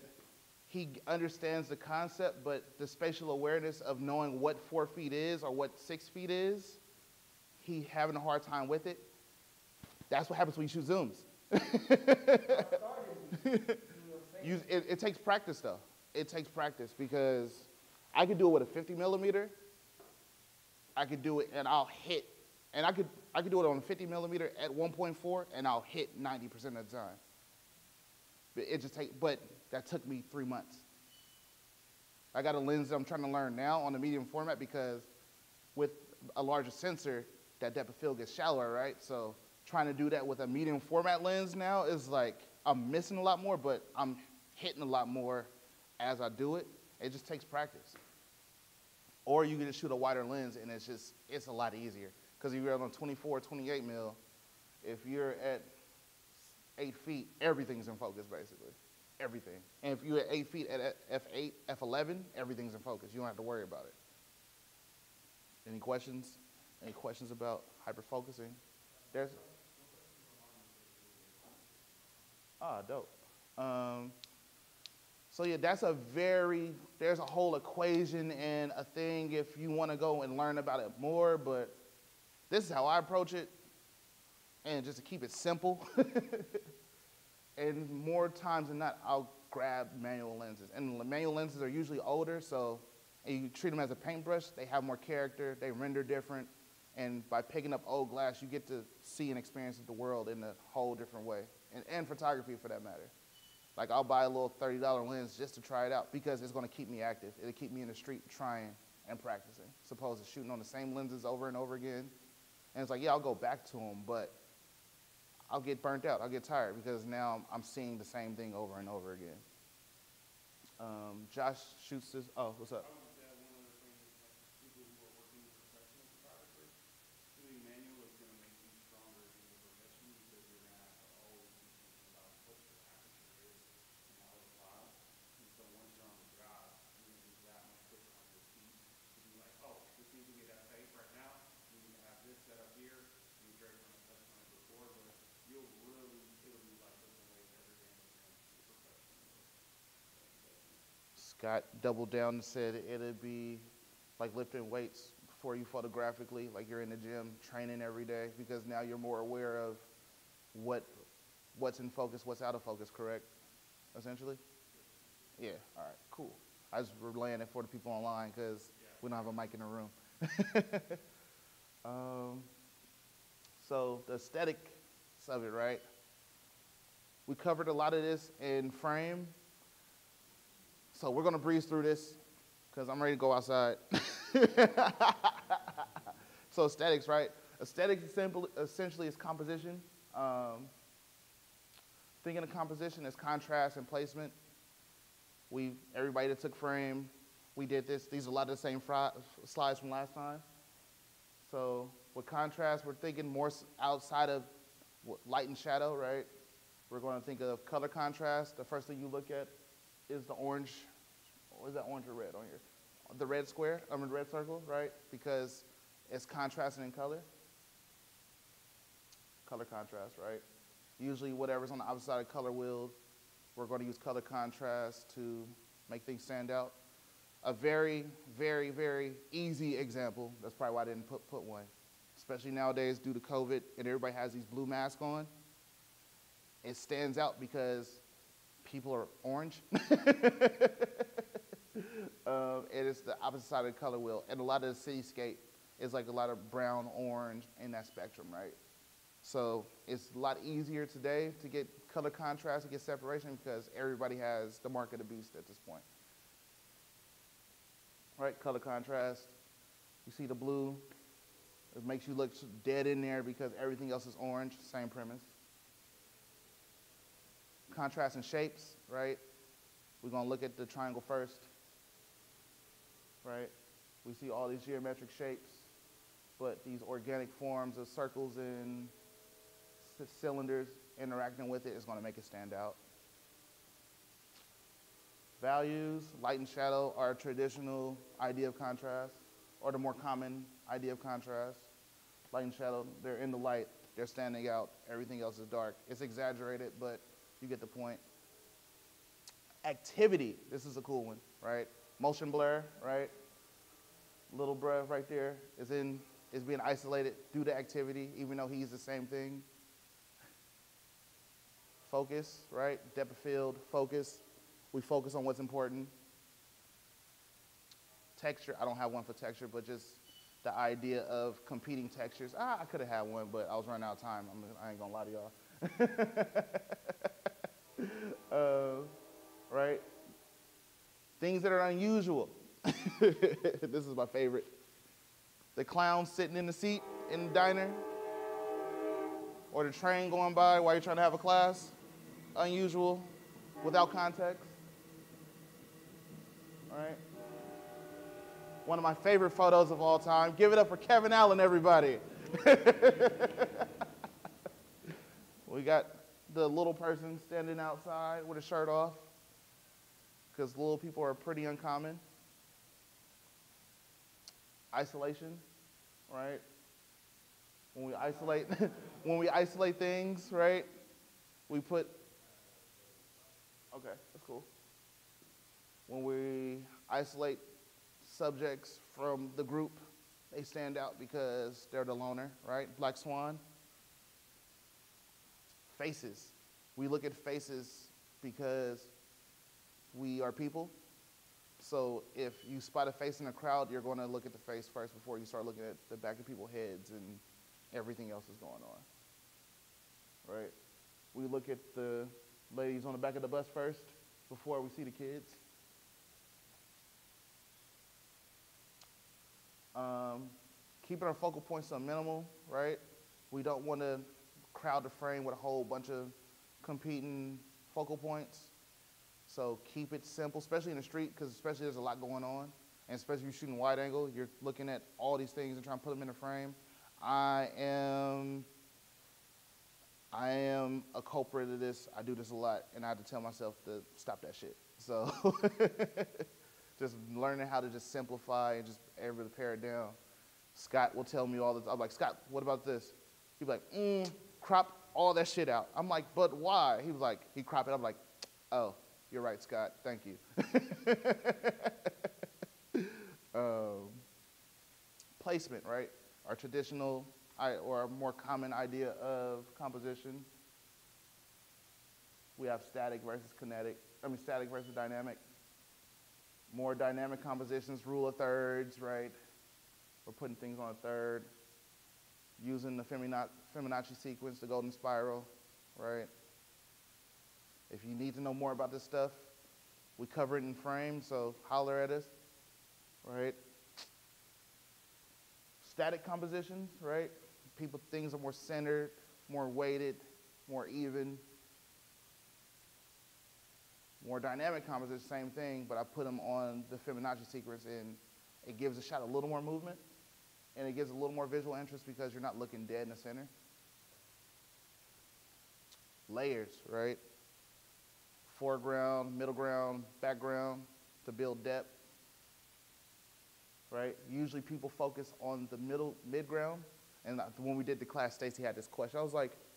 he understands the concept, but the spatial awareness of knowing what 4 feet is or what 6 feet is, he having a hard time with it. That's what happens when you shoot zooms. It takes practice, though. It takes practice because I could do it with a 50 millimeter. I could do it and I'll hit. And I could do it on a 50 millimeter at 1.4 and I'll hit 90% of the time. But that took me 3 months. I got a lens that I'm trying to learn now on the medium format because with a larger sensor, that depth of field gets shallower, right? So trying to do that with a medium format lens now is like, I'm missing a lot more, but I'm hitting a lot more as I do it. It just takes practice. Or you can just shoot a wider lens and it's a lot easier. Because if you're on 24, 28 mil, if you're at 8 feet, everything's in focus basically, everything. And if you're at 8 feet at f8, f11, everything's in focus. You don't have to worry about it. Any questions? Any questions about hyperfocusing? There's, dope. So yeah, there's a whole equation and a thing if you want to go and learn about it more, but this is how I approach it, and just to keep it simple. And more times than not, I'll grab manual lenses. And the manual lenses are usually older, so and you treat them as a paintbrush, they have more character, they render different, and by picking up old glass, you get to see and experience the world in a whole different way, and photography for that matter. Like I'll buy a little $30 lens just to try it out because it's gonna keep me active. It'll keep me in the street trying and practicing. Suppose it's shooting on the same lenses over and over again. And it's like, yeah, I'll go back to them, but I'll get burnt out, I'll get tired because now I'm seeing the same thing over and over again. Josh shoots this, oh, what's up? I would just add one other thing is like people who are working with professional photographers, doing manual is going to make you stronger in your profession because you're going to have to always be thinking about what your aperture is and how it applies. And so once you're on the job, you're going to be that much quicker on your feet to be like, oh, this needs to be that face right now. We need to have this set up here. And Drake kind of touched on it before, but it'll be like lifting weights every day in the gym. You're professional. Scott doubled down and said it'd be like lifting weights for you photographically, like you're in the gym training every day because now you're more aware of what's in focus, what's out of focus, correct? Essentially? Yeah, all right, cool. I was relaying it for the people online because we don't have a mic in the room. So the aesthetics of it, right? We covered a lot of this in frame. So we're gonna breeze through this because I'm ready to go outside. So aesthetics, right? Aesthetics essentially is composition. Thinking of composition as contrast and placement. Everybody that took frame, we did this. These are a lot of the same slides from last time. So with contrast, we're thinking more outside of light and shadow, right? We're going to think of color contrast. The first thing you look at is the orange. What is that, orange or red on here? The red square, the red circle, right? Because it's contrasting in color. Color contrast, right? Usually whatever's on the opposite side of color wheel, we're going to use color contrast to make things stand out. A very, very, very easy example, that's probably why I didn't put one, especially nowadays due to COVID and everybody has these blue masks on. It stands out because people are orange. It is the opposite side of the color wheel. And a lot of the cityscape is like a lot of brown, orange in that spectrum, right? So it's a lot easier today to get color contrast, to get separation because everybody has the mark of the beast at this point. Right, color contrast. You see the blue, it makes you look dead in there because everything else is orange, same premise. Contrast in shapes, right? We're gonna look at the triangle first, right? We see all these geometric shapes, but these organic forms of circles and cylinders interacting with it is gonna make it stand out. Values, light and shadow are a traditional idea of contrast, or the more common idea of contrast. Light and shadow, they're in the light, they're standing out, everything else is dark. It's exaggerated, but you get the point. Activity, this is a cool one, right? Motion blur, right? Little bruh right there is being isolated due to activity, even though he's the same thing. Focus, right? Depth of field, focus. We focus on what's important. Texture, I don't have one for texture, but just the idea of competing textures. I could have had one, but I was running out of time. I ain't gonna lie to y'all. Right? Things that are unusual. This is my favorite. The clown sitting in the seat in the diner, or the train going by while you're trying to have a class. Unusual, without context. All right. One of my favorite photos of all time. Give it up for Kevin Allen, everybody. We got the little person standing outside with a shirt off, because little people are pretty uncommon. Isolation, right? When we isolate, when we isolate things, right? We put, okay, that's cool. When we isolate subjects from the group, they stand out because they're the loner, right? Black Swan. Faces. We look at faces because we are people. So if you spot a face in a crowd, you're going to look at the face first before you start looking at the back of people's heads and everything else is going on, right? We look at the ladies on the back of the bus first before we see the kids. Keeping our focal points to a minimal, right? We don't want to crowd the frame with a whole bunch of competing focal points. So keep it simple, especially in the street, because especially there's a lot going on. And especially if you're shooting wide angle, you're looking at all these things and trying to put them in a frame. I am a culprit of this. I do this a lot, and I have to tell myself to stop that shit. So just learning how to just simplify and just able to pare it down. Scott will tell me all this. I'm like, Scott, what about this? He'd be like, crop all that shit out. I'm like, but why? He was like, he cropped it. I'm like, oh, you're right, Scott. Thank you. Placement, right? Our traditional or a more common idea of composition. We have static versus static versus dynamic. More dynamic compositions, rule of thirds, right? We're putting things on a third. Using the Fibonacci sequence, the golden spiral, right? If you need to know more about this stuff, we cover it in frame, so holler at us, right? Static compositions, right? Things are more centered, more weighted, more even. More dynamic compositions, same thing, but I put them on the Fibonacci sequence and it gives a shot a little more movement and it gives a little more visual interest because you're not looking dead in the center. Layers, right? Foreground, middle ground, background to build depth, right? Usually people focus on the mid ground. And when we did the class, Stacy had this question.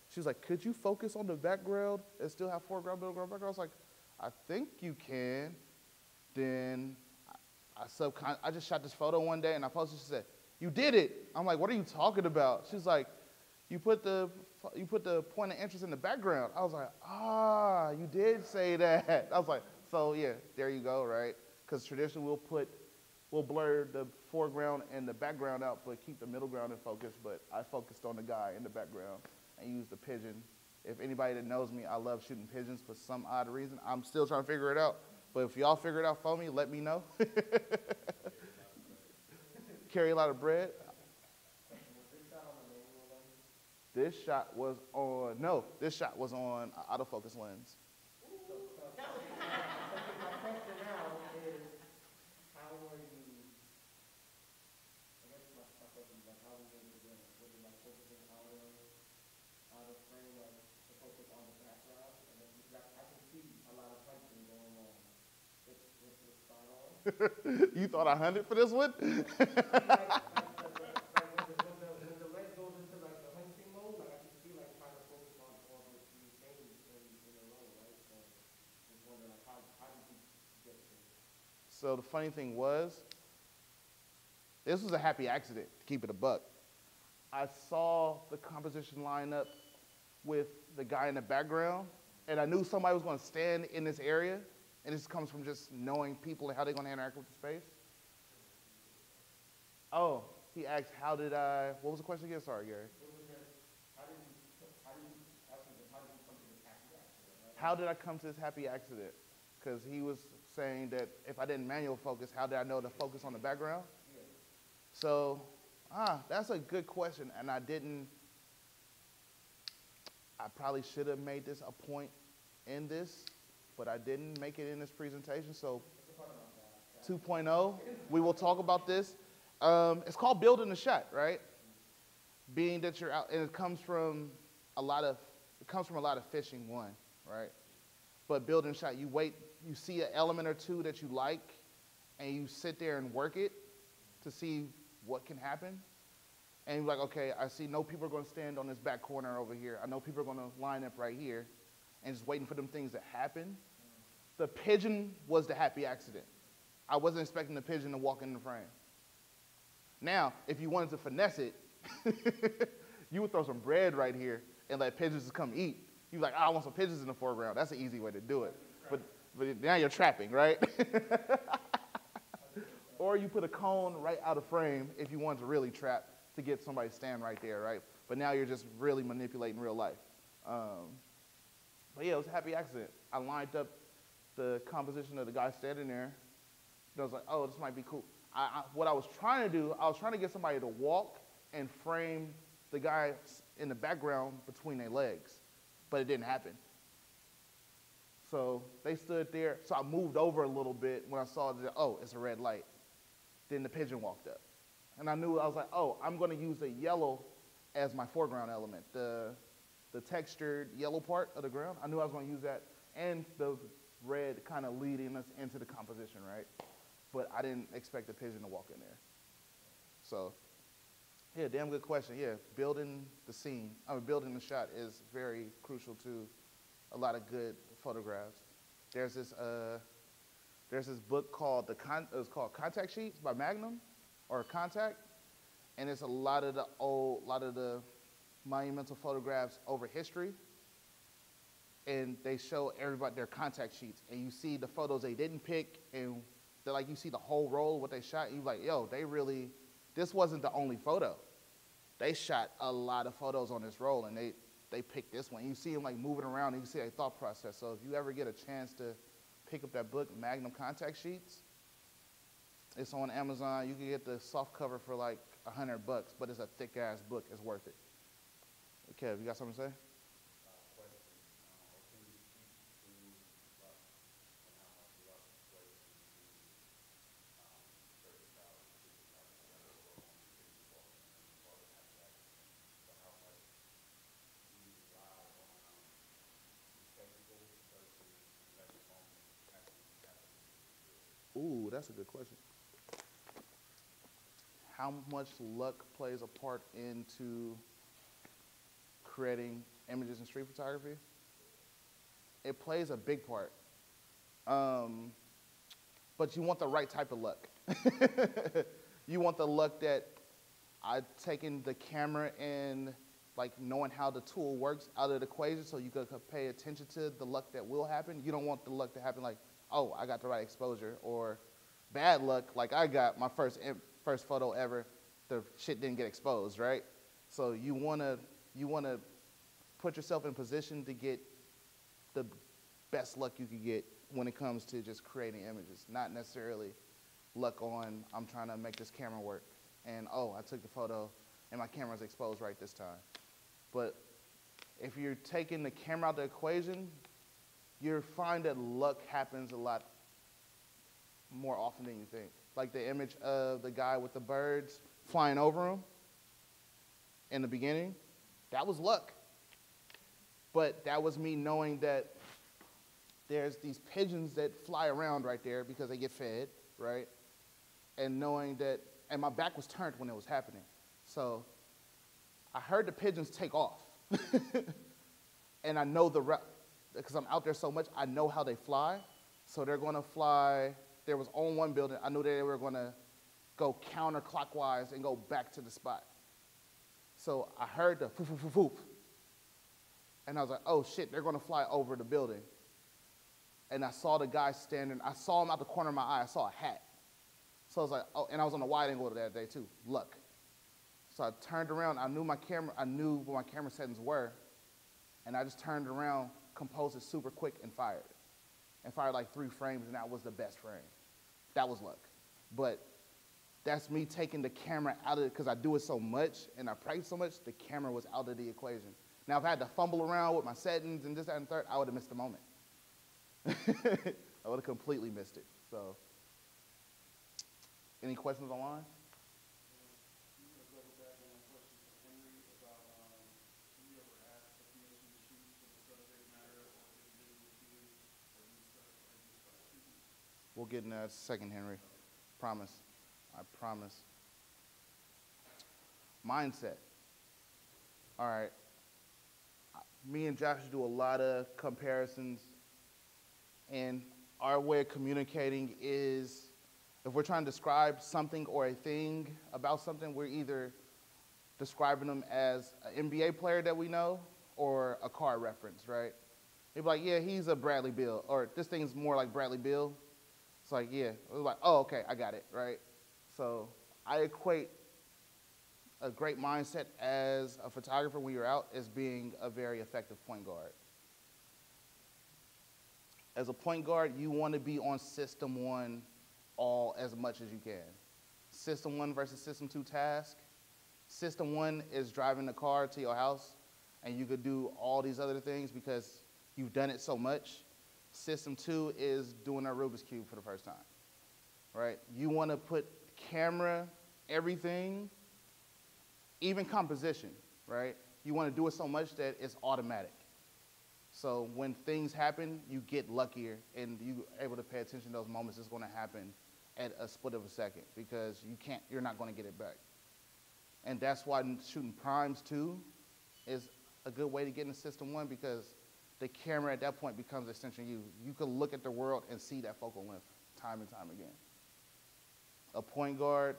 She was like, could you focus on the background and still have foreground, middle ground, background? I was like, I think you can. Then I just shot this photo one day and I posted, she said, you did it. I'm like, what are you talking about? She's like, you put the point of interest in the background. I was like, you did say that. I was like, so yeah, there you go, right? Because traditionally we'll blur the foreground and the background out, but keep the middle ground in focus. But I focused on the guy in the background and used the pigeon. If anybody that knows me, I love shooting pigeons for some odd reason. I'm still trying to figure it out. But if y'all figure it out for me, let me know. Carry a lot of bread. This shot was on an autofocus lens. My question now is, how were you, I guess my question is like, how were you able to do it? Was it like focusing out of frame, like to focus on the background? And then I can see a lot of hunting going on. It's spot on. You thought I hunted for this one? When the lens goes into like the hunting mode, like I can see like trying to focus on what you're saying in a row, right? So just wondering like how did you get to it? So the funny thing was, this was a happy accident, to keep it a buck. I saw the composition line up with the guy in the background, and I knew somebody was going to stand in this area, and this comes from just knowing people and how they're going to interact with the space. Oh, he asked, what was the question again? Sorry, Gary. It was just, how did you come to this happy accident, right? How did I come to this happy accident? Because he was saying that if I didn't manual focus, how did I know to focus on the background? Yeah. So That's a good question, and I probably should have made this a point in this, but I didn't make it in this presentation, so 2.0, we will talk about this. It's called building the shot, right? Being that you're out, and it comes from a lot of fishing, one, right? But building a shot, you wait, you see an element or two that you like, and you sit there and work it to see what can happen. And you're like, okay, I see no people are going to stand on this back corner over here. I know people are going to line up right here, and just waiting for them things to happen. The pigeon was the happy accident. I wasn't expecting the pigeon to walk in the frame. Now, if you wanted to finesse it, you would throw some bread right here and let pigeons just come eat. You're like, I want some pigeons in the foreground. That's an easy way to do it. But now you're trapping, right? Or you put a cone right out of frame if you want to really trap to get somebody to stand right there, right? But now you're just really manipulating real life. But yeah, it was a happy accident. I lined up the composition of the guy standing there. And I was like, oh, this might be cool. What I was trying to do, I was trying to get somebody to walk and frame the guy in the background between their legs, but it didn't happen. So they stood there. So I moved over a little bit when I saw that, oh, it's a red light. Then the pigeon walked up. And I was like, oh, I'm going to use the yellow as my foreground element, the textured yellow part of the ground. I knew I was going to use that, and the red kind of leading us into the composition, right? But I didn't expect the pigeon to walk in there. So, yeah, damn good question. Yeah, building building the shot is very crucial to a lot of good photographs. There's this book called Contact Sheets by Magnum, or Contact, and it's a lot of the monumental photographs over history, and they show everybody their contact sheets, and you see the photos they didn't pick, and you see the whole roll of what they shot, and you're like, yo, this wasn't the only photo. They shot a lot of photos on this roll, and they picked this one. You see them like moving around, and you see their thought process. So if you ever get a chance to pick up that book, Magnum Contact Sheets, it's on Amazon. You can get the soft cover for like $100, but it's a thick ass book. It's worth it. Kev, you got something to say? Question, what can you speak to luck and how much luck plays into certain styles, particularly like whether we're on the city walk or the happy accident, but how much do you rely on the technical versus letting the moment actually happen? Ooh, that's a good question. How much luck plays a part into creating images in street photography? It plays a big part. But you want the right type of luck. You want the luck that I've taken the camera and like knowing how the tool works out of the equation so you could pay attention to the luck that will happen. You don't want the luck to happen like, oh, I got the right exposure, or bad luck like I got my first photo ever, the shit didn't get exposed, right? So you wanna put yourself in position to get the best luck you can get when it comes to just creating images, not necessarily luck on, I'm trying to make this camera work, and oh, I took the photo and my camera's exposed right this time. But if you're taking the camera out of the equation, you'll find that luck happens a lot more often than you think. Like the image of the guy with the birds flying over him in the beginning, that was luck. But that was me knowing that there's these pigeons that fly around right there because they get fed, right? And knowing that, and my back was turned when it was happening. So I heard the pigeons take off. And I know the route, because I'm out there so much, I know how they fly. So they're gonna fly, there was on one building, I knew they were gonna go counterclockwise and go back to the spot. So I heard the foof, foof, foof, foof. And I was like, oh shit, they're gonna fly over the building. And I saw the guy standing, I saw him out the corner of my eye, I saw a hat. So I was like, oh, and I was on a wide angle that day too, luck. So I turned around, I knew what my camera settings were, and I just turned around, composed it super quick, and fired. And fired like 3 frames, and that was the best frame. That was luck. But that's me taking the camera out of it because I do it so much and I practice so much, the camera was out of the equation. Now, if I had to fumble around with my settings and this, that, and third, I would have missed the moment. I would have completely missed it. So, any questions online? I'm gonna double back on my question for Henry about, do you ever ask technician to shoot for the subject matter or just visual cues, or you start shooting? We'll get in that second, Henry. Promise. I promise. Mindset. All right. Me and Josh do a lot of comparisons, and our way of communicating is if we're trying to describe something or a thing about something, we're either describing them as an NBA player that we know or a car reference, right? They'd be like, yeah, he's a Bradley Beal, or this thing's more like Bradley Beal. It's like, yeah. We're like, oh, okay, I got it, right? So I equate a great mindset as a photographer when you're out as being a very effective point guard. As a point guard, you want to be on system one all as much as you can. System one versus system two task. System one is driving the car to your house, and you could do all these other things because you've done it so much. System two is doing a Rubik's Cube for the first time, right? You want to put camera, everything, even composition, right? You want to do it so much that it's automatic. So when things happen, you get luckier and you're able to pay attention to those moments. It's going to happen at a split of a second because you're not going to get it back. And that's why shooting primes too is a good way to get into system one because the camera at that point becomes an extension of you. You can look at the world and see that focal length time and time again. A point guard,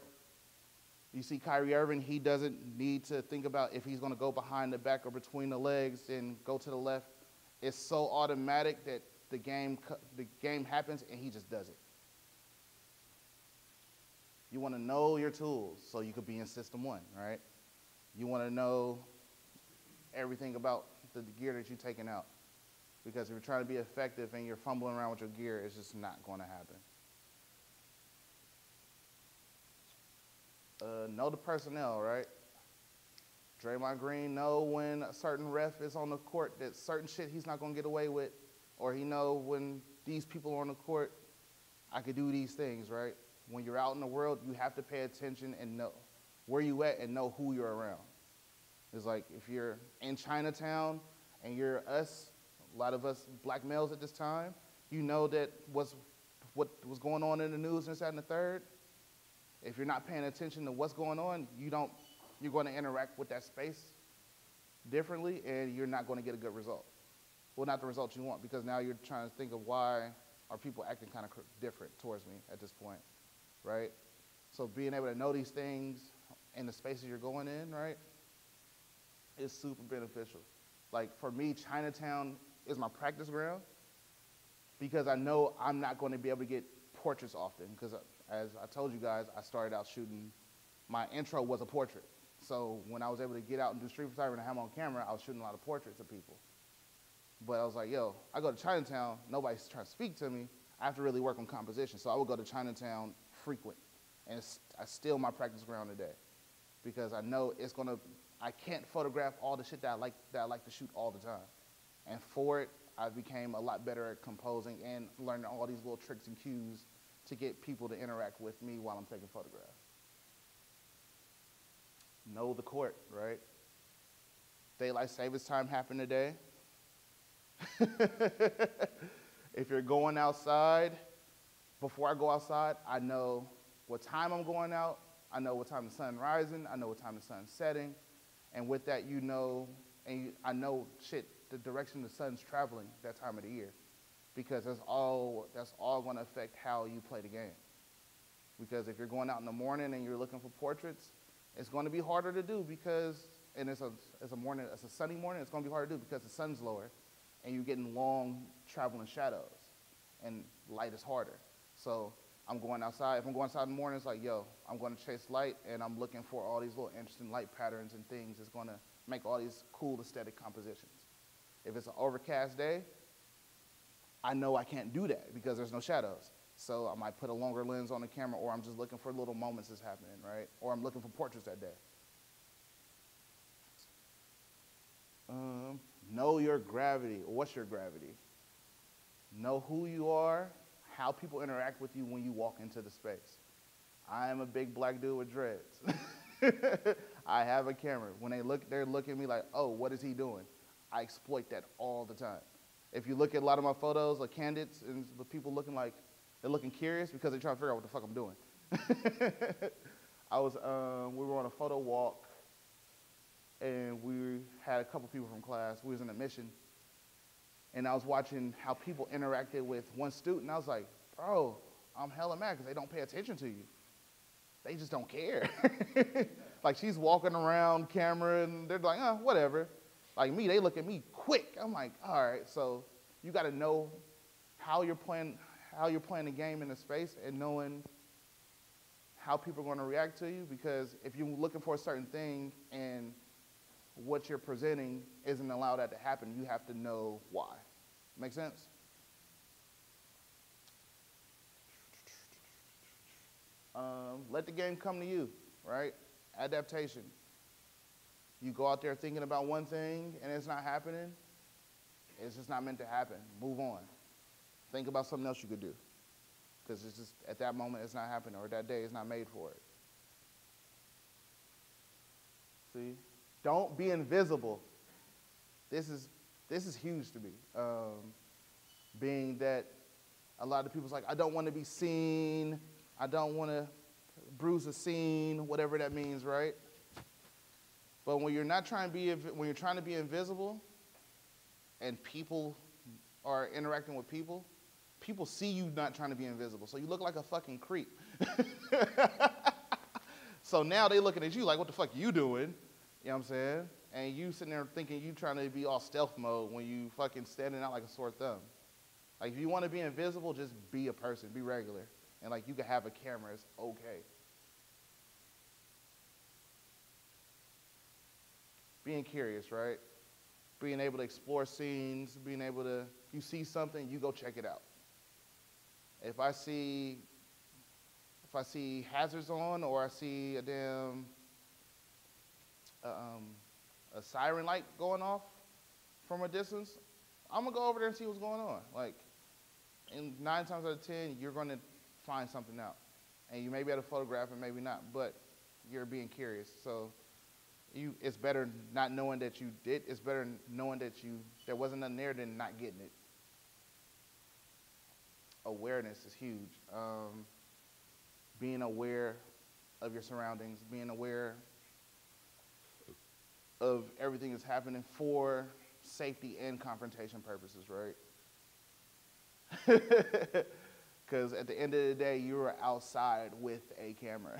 you see Kyrie Irving, he doesn't need to think about if he's going to go behind the back or between the legs and go to the left. It's so automatic that the game happens and he just does it. You want to know your tools so you could be in system one, right? You want to know everything about the gear that you're taking out. Because if you're trying to be effective and you're fumbling around with your gear, it's just not going to happen. Know the personnel, right? Draymond Green know when a certain ref is on the court that certain shit he's not going to get away with, or he know when these people are on the court, I could do these things, right? When you're out in the world, you have to pay attention and know where you at and know who you're around. It's like if you're in Chinatown and you're us, a lot of us black males at this time, you know that what was going on in the news and this, that, and the third. If you're not paying attention to what's going on, you're going to interact with that space differently, and you're not going to get a good result. Well, not the result you want, because now you're trying to think of why are people acting kind of different towards me at this point, right? So being able to know these things in the spaces you're going in, right, is super beneficial. Like for me, Chinatown is my practice ground because I know I'm not going to be able to get portraits often because as I told you guys, I started out shooting, my intro was a portrait. So when I was able to get out and do street photography and have them on camera, I was shooting a lot of portraits of people. But I was like, yo, I go to Chinatown, nobody's trying to speak to me. I have to really work on composition. So I would go to Chinatown frequent. And I still my practice ground today because I know I can't photograph all the shit that I like to shoot all the time. And for it, I became a lot better at composing and learning all these little tricks and cues to get people to interact with me while I'm taking photographs. Know the court, right? Daylight savings time happened today. If you're going outside, before I go outside, I know what time I'm going out. I know what time the sun's rising. I know what time the sun's setting. And with that, you know, I know the direction the sun's traveling that time of the year. Because that's all going to affect how you play the game. Because if you're going out in the morning and you're looking for portraits, it's going to be harder to do because, and it's a sunny morning, it's going to be harder to do because the sun's lower and you're getting long traveling shadows and light is harder. So I'm going outside. If I'm going outside in the morning, it's like, yo, I'm going to chase light and I'm looking for all these little interesting light patterns and things that's going to make all these cool aesthetic compositions. If it's an overcast day, I know I can't do that because there's no shadows. So I might put a longer lens on the camera, or I'm just looking for little moments that's happening, right? Or I'm looking for portraits that day. Know your gravity. What's your gravity? Know who you are, how people interact with you when you walk into the space. I am a big black dude with dreads. I have a camera. When they're looking at me like, oh, what is he doing? I exploit that all the time. If you look at a lot of my photos, like candidates, and with people looking like, they're looking curious because they're trying to figure out what the fuck I'm doing. We were on a photo walk, and we had a couple people from class. We was in a mission, and I was watching how people interacted with one student. I was like, bro, I'm hella mad because they don't pay attention to you. They just don't care. Like, she's walking around camera, and they're like, oh, whatever. Like me, they look at me quick. I'm like, all right, so you got to know how you're playing the game in the space and knowing how people are going to react to you, because if you're looking for a certain thing and what you're presenting isn't allow that to happen, you have to know why. Make sense? Let the game come to you, right? Adaptation. You go out there thinking about one thing and it's not happening, it's just not meant to happen. Move on. Think about something else you could do, because it's just at that moment it's not happening, or that day is not made for it. See? Don't be invisible. This is huge to me. Being that a lot of people's like, I don't want to be seen, I don't want to bruise a scene, whatever that means, right? But when you're trying to be invisible, and people are interacting with people, people see you not trying to be invisible. So you look like a fucking creep. So now they looking at you like, what the fuck you doing? You know what I'm saying? And you sitting there thinking you trying to be all stealth mode when you fucking standing out like a sore thumb. Like, if you want to be invisible, just be a person, be regular. And like, you can have a camera, it's okay. Being curious, right? Being able to explore scenes, being able to, if you see something, you go check it out. If I see hazards on, or I see a damn a siren light going off from a distance, I'm gonna go over there and see what's going on. Like, and 9 times out of 10, you're gonna find something out. And you may be able to photograph it, maybe not, but you're being curious. So it's better not knowing that you did, it's better knowing that there wasn't nothing there than not getting it. Awareness is huge. Being aware of your surroundings, being aware of everything that's happening for safety and confrontation purposes, right? Because at the end of the day, you're outside with a camera.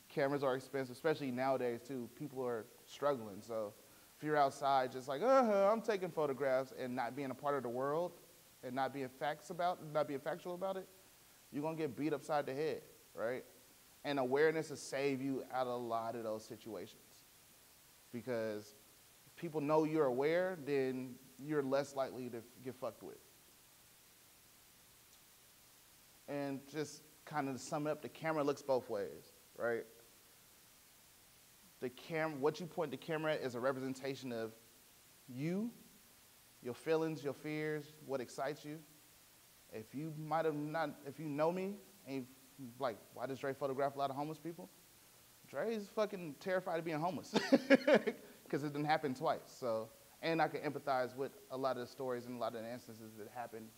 Cameras are expensive, especially nowadays too. People are struggling. So if you're outside just like, I'm taking photographs, and not being a part of the world and not being factual about it, you're gonna get beat upside the head, right? And awareness will save you out of a lot of those situations. Because if people know you're aware, then you're less likely to get fucked with. And just kind of to sum it up, the camera looks both ways, right? What you point the camera at is a representation of you, your feelings, your fears, what excites you. If you know me, and you're like, why does Dre photograph a lot of homeless people? Dre's fucking terrified of being homeless because it didn't happen twice. So, and I can empathize with a lot of the stories and a lot of the instances that happen,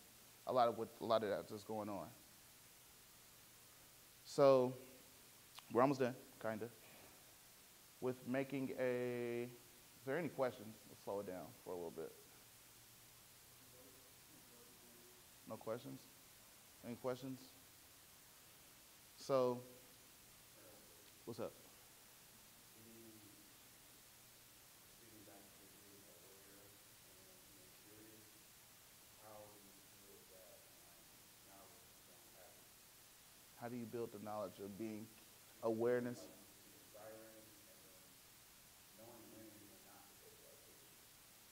a lot of that's just going on. So, we're almost done, kind of. With making is there any questions? Let's slow it down for a little bit. No questions? Any questions? So, what's up? How do you build the knowledge of being awareness?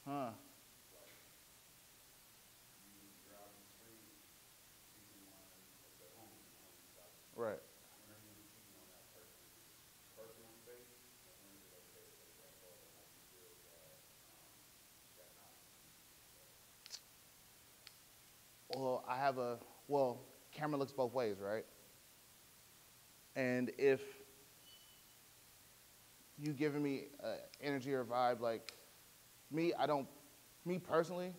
Huh. well, well, camera looks both ways, right? And if you giving me energy or vibe like me personally,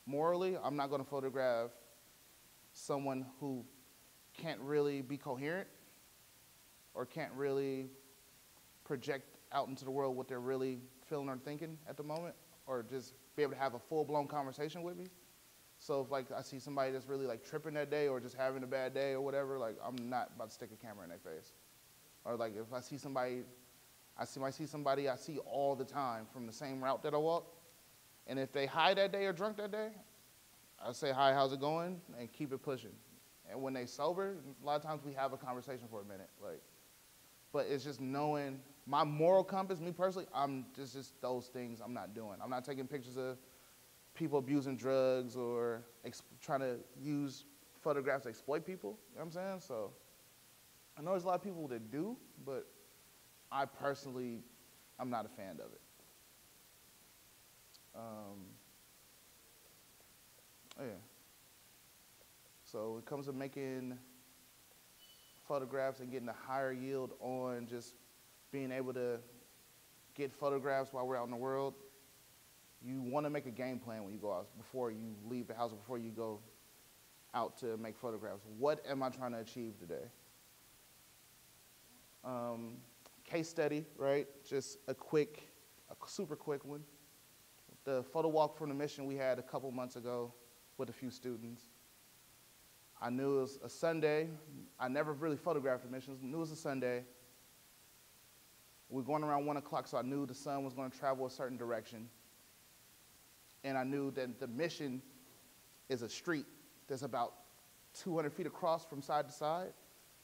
morally, I'm not gonna photograph someone who can't really be coherent or can't really project out into the world what they're really feeling or thinking at the moment, or just be able to have a full-blown conversation with me. So if like I see somebody that's really like tripping that day or just having a bad day or whatever, like I'm not about to stick a camera in their face. Or like if I see somebody I see all the time from the same route that I walk, and if they high that day or drunk that day, I say, hi, how's it going? And keep it pushing. And when they sober, a lot of times we have a conversation for a minute. But it's just knowing my moral compass, me personally, just those things I'm not doing. I'm not taking pictures of people abusing drugs or trying to use photographs to exploit people, you know what I'm saying? So I know there's a lot of people that do, but I personally, I'm not a fan of it. Yeah. So when it comes to making photographs and getting a higher yield on just being able to get photographs while we're out in the world, you want to make a game plan when you go out, before you leave the house, before you go out to make photographs. What am I trying to achieve today? Case study, right? Just a super quick one. The photo walk from the mission we had a couple months ago with a few students. I knew it was a Sunday. I never really photographed the missions. I knew it was a Sunday. We were going around 1 o'clock, so I knew the sun was going to travel a certain direction. And I knew that the mission is a street that's about 200 feet across from side to side.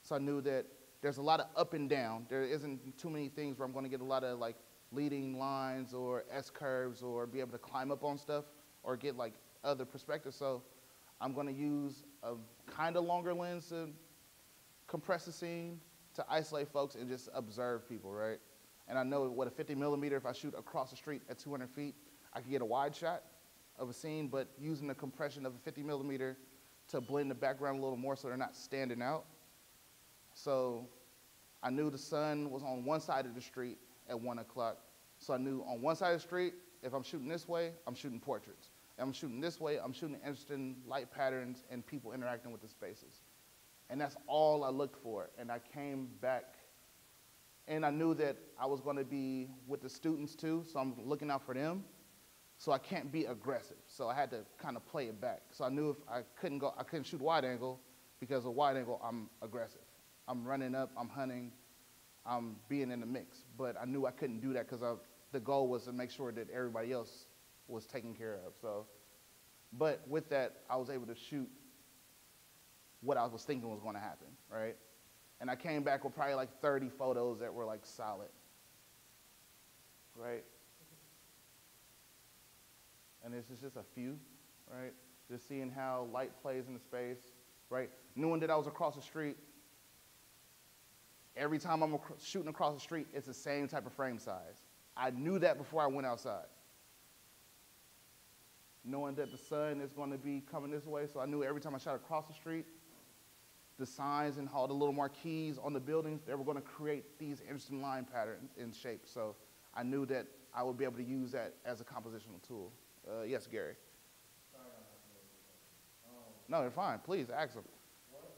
So I knew that there's a lot of up and down. There isn't too many things where I'm going to get a lot of like leading lines or S-curves or be able to climb up on stuff or get like other perspectives. So I'm going to use a kind of longer lens to compress the scene, to isolate folks and just observe people, right? And I know what a 50 millimeter, if I shoot across the street at 200 feet, I can get a wide shot of a scene, but using the compression of a 50 millimeter to blend the background a little more so they're not standing out. So I knew the sun was on one side of the street at 1 o'clock. So I knew on one side of the street, if I'm shooting this way, I'm shooting portraits. If I'm shooting this way, I'm shooting interesting light patterns and people interacting with the spaces. And that's all I looked for. And I came back, and I knew that I was going to be with the students too, so I'm looking out for them. So I can't be aggressive. So I had to kind of play it back. So I knew if I couldn't shoot wide angle, because of wide angle, I'm aggressive. I'm running up, I'm hunting, I'm being in the mix. But I knew I couldn't do that because the goal was to make sure that everybody else was taken care of. So, but with that, I was able to shoot what I was thinking was going to happen, right? And I came back with probably like 30 photos that were like solid, right? And this is just a few, right? Just seeing how light plays in the space, right? Knowing that I was across the street, every time I'm shooting across the street, it's the same type of frame size. I knew that before I went outside. Knowing that the sun is going to be coming this way, so I knew every time I shot across the street, the signs and all the little marquees on the buildings, they were going to create these interesting line patterns and shapes. So I knew that I would be able to use that as a compositional tool. Yes, Gary. Sorry, I'm not going to No, you're fine. Please, ask them. What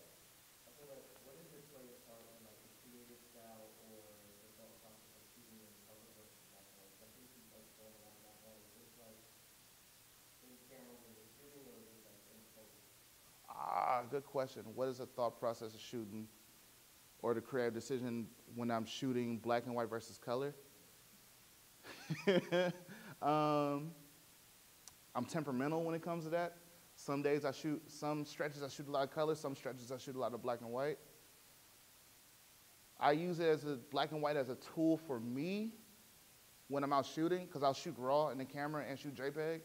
is your choice on like the creative style or the thought process of shooting in color versus black and white? I think you touched on a lot of black and white. Is this like in camera when you're shooting, or is it like in post? Good question. What is the thought process of shooting or the creative decision when I'm shooting black and white versus color? I'm temperamental when it comes to that. Some days some stretches I shoot a lot of color, some stretches I shoot a lot of black and white. I use it as black and white as a tool for me when I'm out shooting, because I'll shoot raw in the camera and shoot JPEG.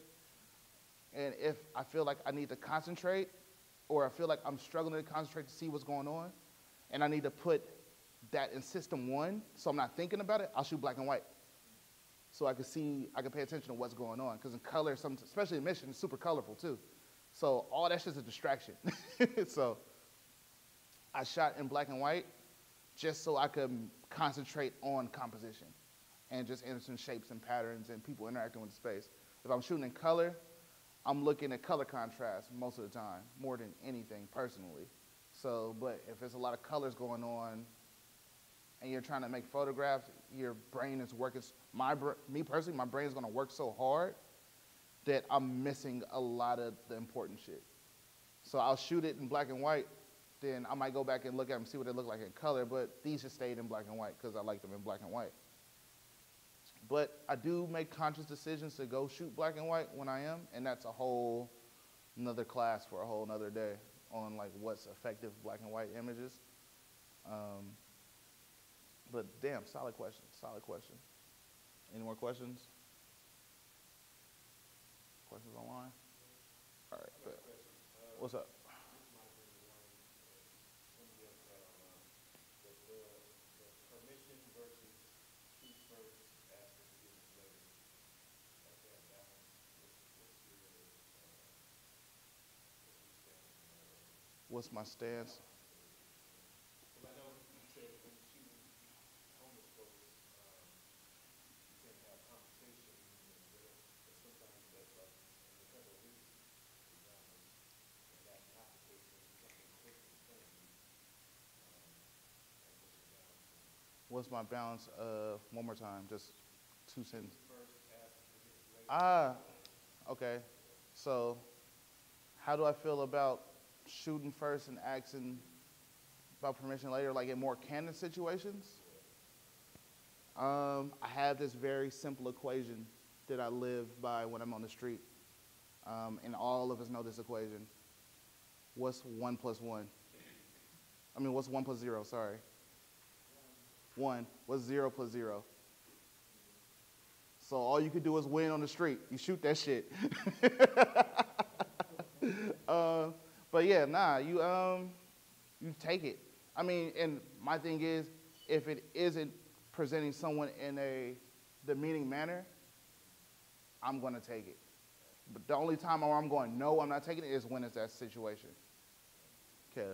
And if I feel like I need to concentrate, or I feel like I'm struggling to concentrate to see what's going on, and I need to put that in system one so I'm not thinking about it, I'll shoot black and white. So I can pay attention to what's going on. Because in color, especially in Mission, it's super colorful too. So all that shit's a distraction. So I shot in black and white just so I could concentrate on composition and just interesting shapes and patterns and people interacting with the space. If I'm shooting in color, I'm looking at color contrast most of the time, more than anything personally. So, but if there's a lot of colors going on and you're trying to make photographs, your brain is working, me personally, my brain is gonna work so hard that I'm missing a lot of the important shit. So I'll shoot it in black and white, then I might go back and look at them, see what they look like in color, but these just stayed in black and white because I like them in black and white. But I do make conscious decisions to go shoot black and white when I am, and that's a whole another class for a whole another day on like what's effective black and white images. But damn, solid question, solid question. Any more questions? Questions online? All right, good. What's up? Permission versus shoot first, ask for forgiveness later. Like that balance. What's my stance? Because I know you said when shooting homeless folks, you can have conversation and whatever, but sometimes that's like in the federal business, for example, and that's not the case when it's something quick in front of you. Like what's your balance? What's my balance? One more time, just 2 sentences. First, ask for forgiveness later. Okay. So, how do I feel about shooting first and asking about permission later, like in more candid situations? I have this very simple equation that I live by when I'm on the street, and all of us know this equation. What's 1 plus 1? I mean, what's 1 plus 0? Sorry. 1. What's 0 plus 0? So all you could do is win on the street. You shoot that shit. But yeah, nah, you take it. I mean, and my thing is, if it isn't presenting someone in a demeaning manner, I'm gonna take it. But the only time where I'm going, no, I'm not taking it, is when it's that situation. Okay.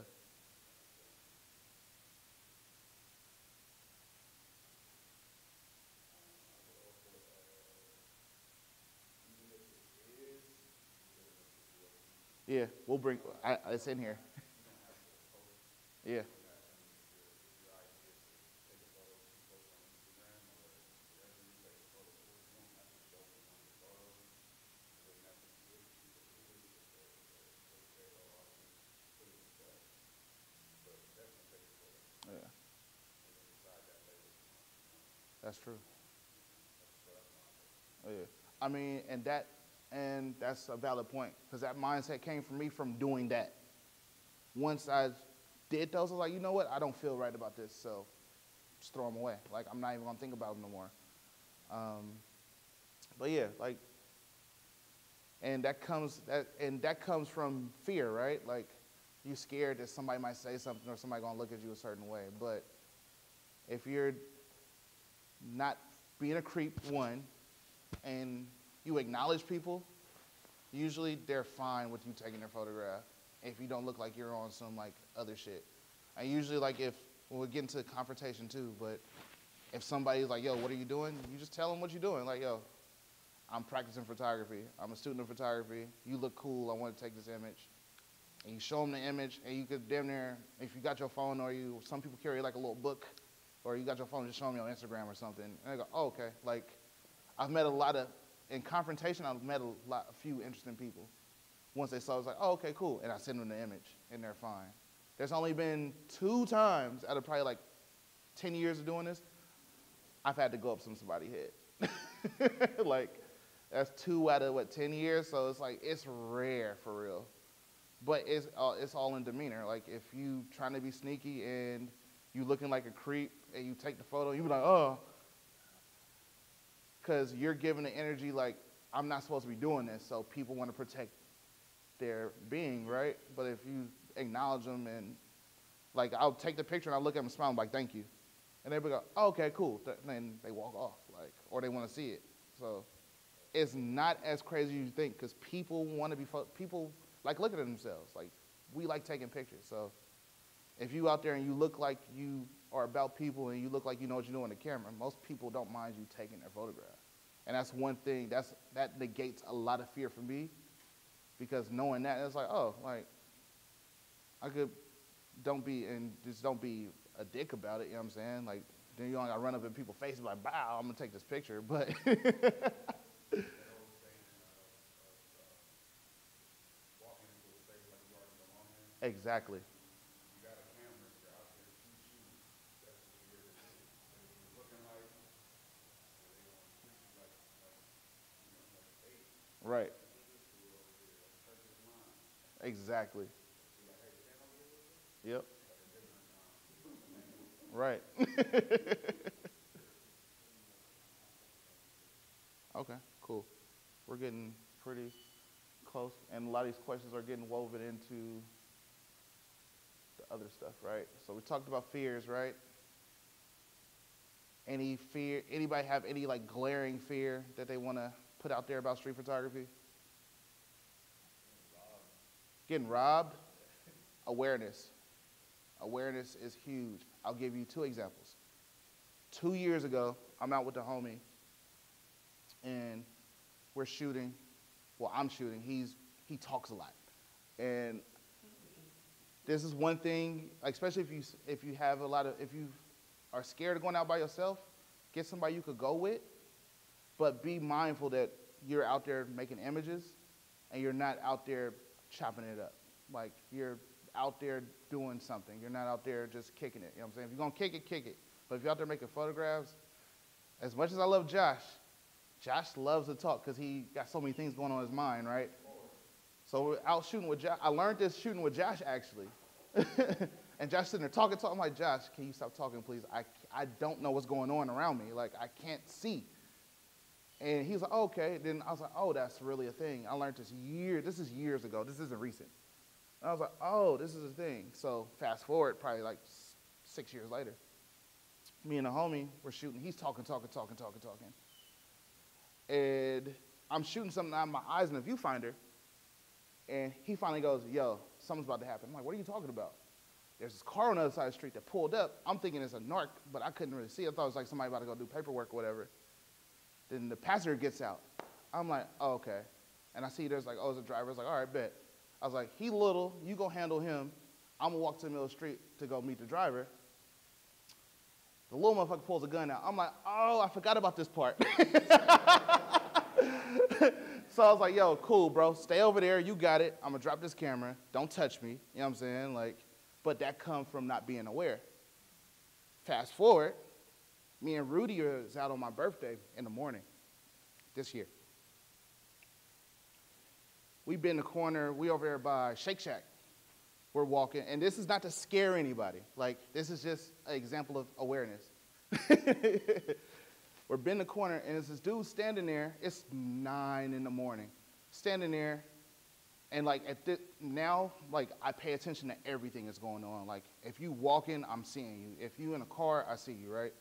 Yeah, we'll bring, it's in here. Yeah. Yeah. That's true. Oh, yeah. I mean, and that's a valid point, because that mindset came from me from doing that. Once I did those, I was like, you know what? I don't feel right about this, so just throw them away. Like, I'm not even gonna think about them no more. But yeah, like, and that comes from fear, right? Like, you're scared that somebody might say something or somebody gonna look at you a certain way. But if you're not being a creep, one, and you acknowledge people, usually they're fine with you taking their photograph if you don't look like you're on some like other shit. And usually, like, we'll get into confrontation too, but if somebody's like, yo, what are you doing? You just tell them what you're doing. Like, yo, I'm practicing photography. I'm a student of photography. You look cool. I want to take this image. And you show them the image, and you could damn near, if you got your phone, or some people carry like a little book, or you got your phone, just show them on Instagram or something. And they go, oh, okay. Like, I've met in confrontation, I've met a few interesting people. Once they saw, I was like, oh, okay, cool. And I send them the image, and they're fine. There's only been 2 times out of probably like 10 years of doing this, I've had to go up somebody's head. Like, that's 2 out of, 10 years? So it's like, it's rare for real. But it's all in demeanor. Like, if you trying to be sneaky and you looking like a creep and you take the photo, you be like, oh. Because you're giving the energy like, I'm not supposed to be doing this, so people want to protect their being, right? But if you acknowledge them and, like, I'll take the picture and I'll look at them and smile, I'm like, thank you. And they be go, oh, okay, cool. Then they walk off, like, or they want to see it. So it's not as crazy as you think, because people want to be, people like looking at themselves. Like, we like taking pictures. So if you out there and you look like you are about people and you look like you know what you're doing on the camera, most people don't mind you taking their photograph. And that's one thing, that negates a lot of fear for me, because knowing that, it's like, oh, like, don't be a dick about it, you know what I'm saying? Like, then you don't gotta run up in people's faces like, bow, I'm gonna take this picture, but. That old saying walking into a space like you already belong in. Exactly. You got a camera, you're out there, you shoot. That's what you're here to do. You're looking like, and they gonna treat you like a baby. Right. This dude over here, that's perfect line. Exactly. Be like, hey, stand over here. Yep. Like a different name. Right. Okay, cool. We're getting pretty close, and a lot of these questions are getting woven into the other stuff, right? So we talked about fears, right? Any fear? Anybody have any like glaring fear that they want to put out there about street photography? Getting robbed? Awareness. Awareness is huge. I'll give you 2 examples. 2 years ago, I'm out with the homie, and we're shooting. Well, I'm shooting. He talks a lot, and this is one thing. Like, especially if you are scared of going out by yourself, get somebody you could go with, but be mindful that you're out there making images, and you're not out there chopping it up. Like, you're out there doing something. You're not out there just kicking it. You know what I'm saying? If you're gonna kick it, kick it. But if you're out there making photographs, as much as I love Josh loves to talk because he got so many things going on in his mind, right? So we're out shooting with Josh. I learned this shooting with Josh, actually. And Josh sitting there talking. I'm like, Josh, can you stop talking, please? I don't know what's going on around me. Like, I can't see. And he's like, oh, okay. Then I was like, oh, that's really a thing. I learned this is years ago. This isn't recent. And I was like, oh, this is a thing. So fast forward, probably like 6 years later. Me and the homie, we're shooting. He's talking. And I'm shooting something out of my eyes in the viewfinder. And he finally goes, yo, something's about to happen. I'm like, what are you talking about? There's this car on the other side of the street that pulled up. I'm thinking it's a narc, but I couldn't really see it. I thought it was like somebody about to go do paperwork or whatever. Then the passenger gets out. I'm like, oh, okay. And I see there's like, oh, it's a driver. I was like, all right, bet. I was like, he little, you go handle him. I'm gonna walk to the middle of the street to go meet the driver. The little motherfucker pulls a gun out. I'm like, oh, I forgot about this part. So I was like, yo, cool, bro. Stay over there. You got it. I'm gonna drop this camera. Don't touch me. You know what I'm saying? Like, but that comes from not being aware. Fast forward, me and Rudy is out on my birthday in the morning this year. We've been in the corner. We over there by Shake Shack. We're walking, and this is not to scare anybody. Like, this is just an example of awareness. We're in the corner, and there's this dude standing there. It's 9 in the morning, standing there, and like now, like I pay attention to everything that's going on. Like, if you walking, I'm seeing you. If you in a car, I see you, right?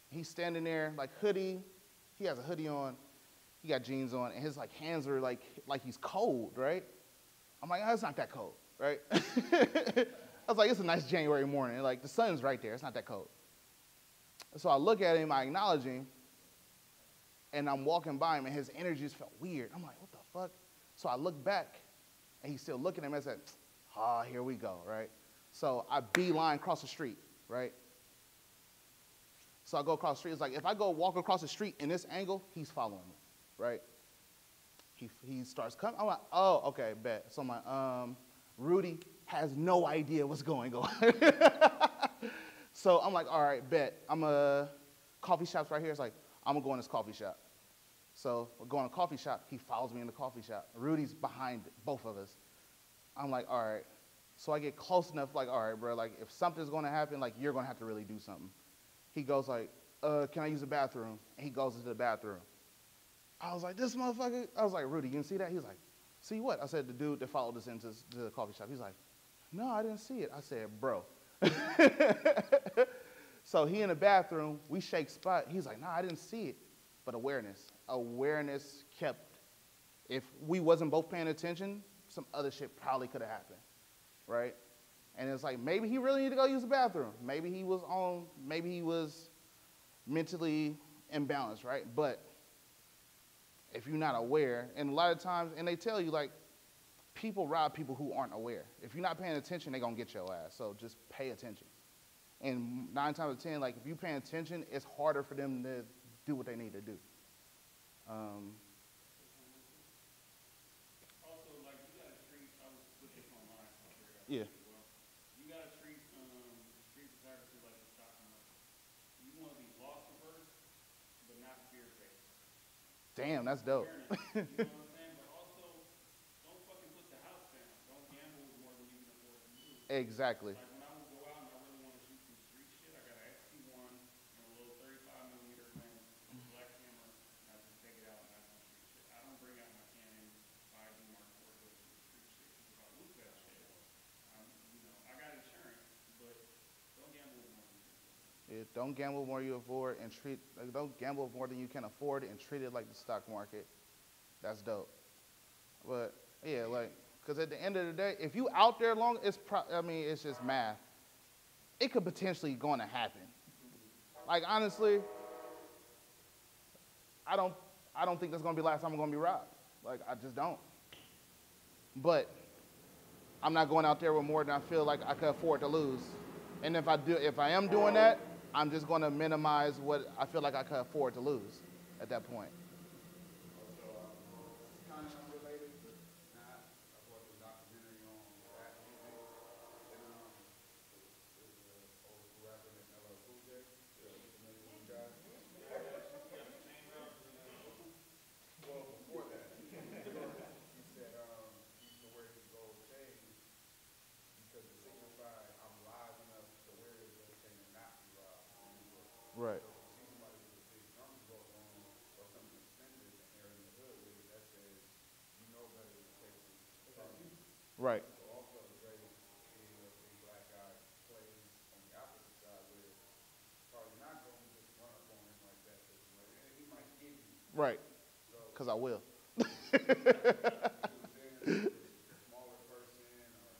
He's standing there, like hoodie. He has a hoodie on. He got jeans on, and his like hands are like he's cold, right? I'm like, oh, it's not that cold, right? I was like, it's a nice January morning. Like, the sun's right there. It's not that cold. So I look at him, I acknowledge him, and I'm walking by him, and his energy just felt weird. I'm like, what the fuck? So I look back, and he's still looking at me. I said, here we go, right? So I beeline across the street, right? So I go across the street. It's like, if I go walk across the street in this angle, he's following me, right? He starts coming. I'm like, oh, okay, bet. So I'm like, Rudy has no idea what's going on. So I'm like, all right, bet. Coffee shop's right here. It's like, I'm gonna go in this coffee shop. So we're going to a coffee shop. He follows me in the coffee shop. Rudy's behind both of us. I'm like, all right. So I get close enough, like, all right, bro, like, if something's gonna happen, like, you're gonna have to really do something. He goes like, can I use the bathroom? And he goes into the bathroom. I was like, this motherfucker. I was like, Rudy, you didn't see that? He was like, see what? I said, the dude that followed us into the coffee shop. He's like, no, I didn't see it. I said, bro. So he in the bathroom, we shake spot. He's like, no, I didn't see it. But awareness kept, if we wasn't both paying attention, some other shit probably could have happened, right? And it's like maybe he really needed to go use the bathroom. Maybe he was mentally imbalanced, right? But if you're not aware, and a lot of times, and they tell you like, people rob people who aren't aware. If you're not paying attention, they're gonna get your ass. So just pay attention. And 9 times out of 10, like if you're paying attention, it's harder for them to do what they need to do. Also, like, you gotta treat, I was with this online, so I figured out Yeah. as well. You gotta treat, street photography like the stock market. You wanna be loss averse, but not fear-based. Damn, that's dope. Awareness, you know what I'm saying? But also, don't fucking put the house down. Don't gamble with more than you can afford to lose. Exactly. Like when I would go out and I really want to shoot some street shit, I got an XT1 and a little 35mm lens, and a black camera, and I just take it out and have some street shit. I don't bring out my Canon 5D Mark IV to go shoot street shit, because if I lose that shit, I got insurance, but don't gamble with more than you can afford. Yeah, don't gamble more you afford and don't gamble more than you can afford and treat it like the stock market. That's dope. But yeah, like, because at the end of the day, if you out there long, it's just math. It could potentially going to happen. Like honestly, I don't think that's gonna be the last time I'm gonna be robbed. Like I just don't. But I'm not going out there with more than I feel like I could afford to lose. And if I am doing that, I'm just gonna minimize what I feel like I could afford to lose at that point. Kind of unrelated, but not. I watched a documentary on rap music, and there's an old school rapper named LL Cool J. You familiar with the guy? Well, before that, he said he used to wear his gold chain because it signified I'm live enough to wear this gold chain and not be robbed in New York. Right. So if you see somebody with a big drums roll on or something expensive and they're in the hood with it, that says you know better than to take this from you. Right. So also Dre being a big black guy plays on the opposite side where probably not going to just run up on him like that, but he might give you. Right. So Because I will. he was in a smaller person, or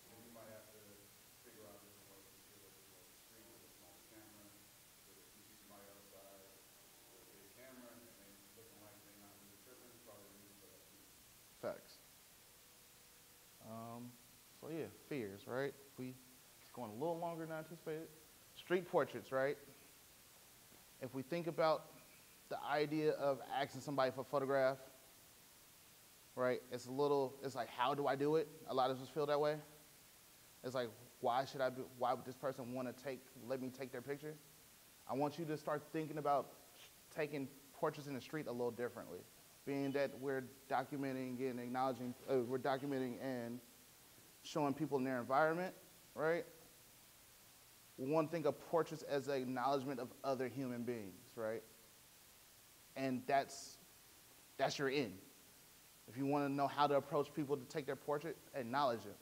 then you might have to figure out different ways to deal with it, like the street with a small camera. But if you see somebody outside with a big camera and they looking like they're not really tripping, it's probably a reason for that too. Facts. So yeah, fears, right? It's going a little longer than I anticipated. Street portraits, right? If we think about the idea of asking somebody for a photograph, right? It's like, how do I do it? A lot of us feel that way. It's like, why would this person want to let me take their picture? I want you to start thinking about taking portraits in the street a little differently, being that we're documenting and showing people in their environment, right? We want to think of portraits as an acknowledgement of other human beings, right? And that's your end. If you want to know how to approach people to take their portrait, acknowledge them.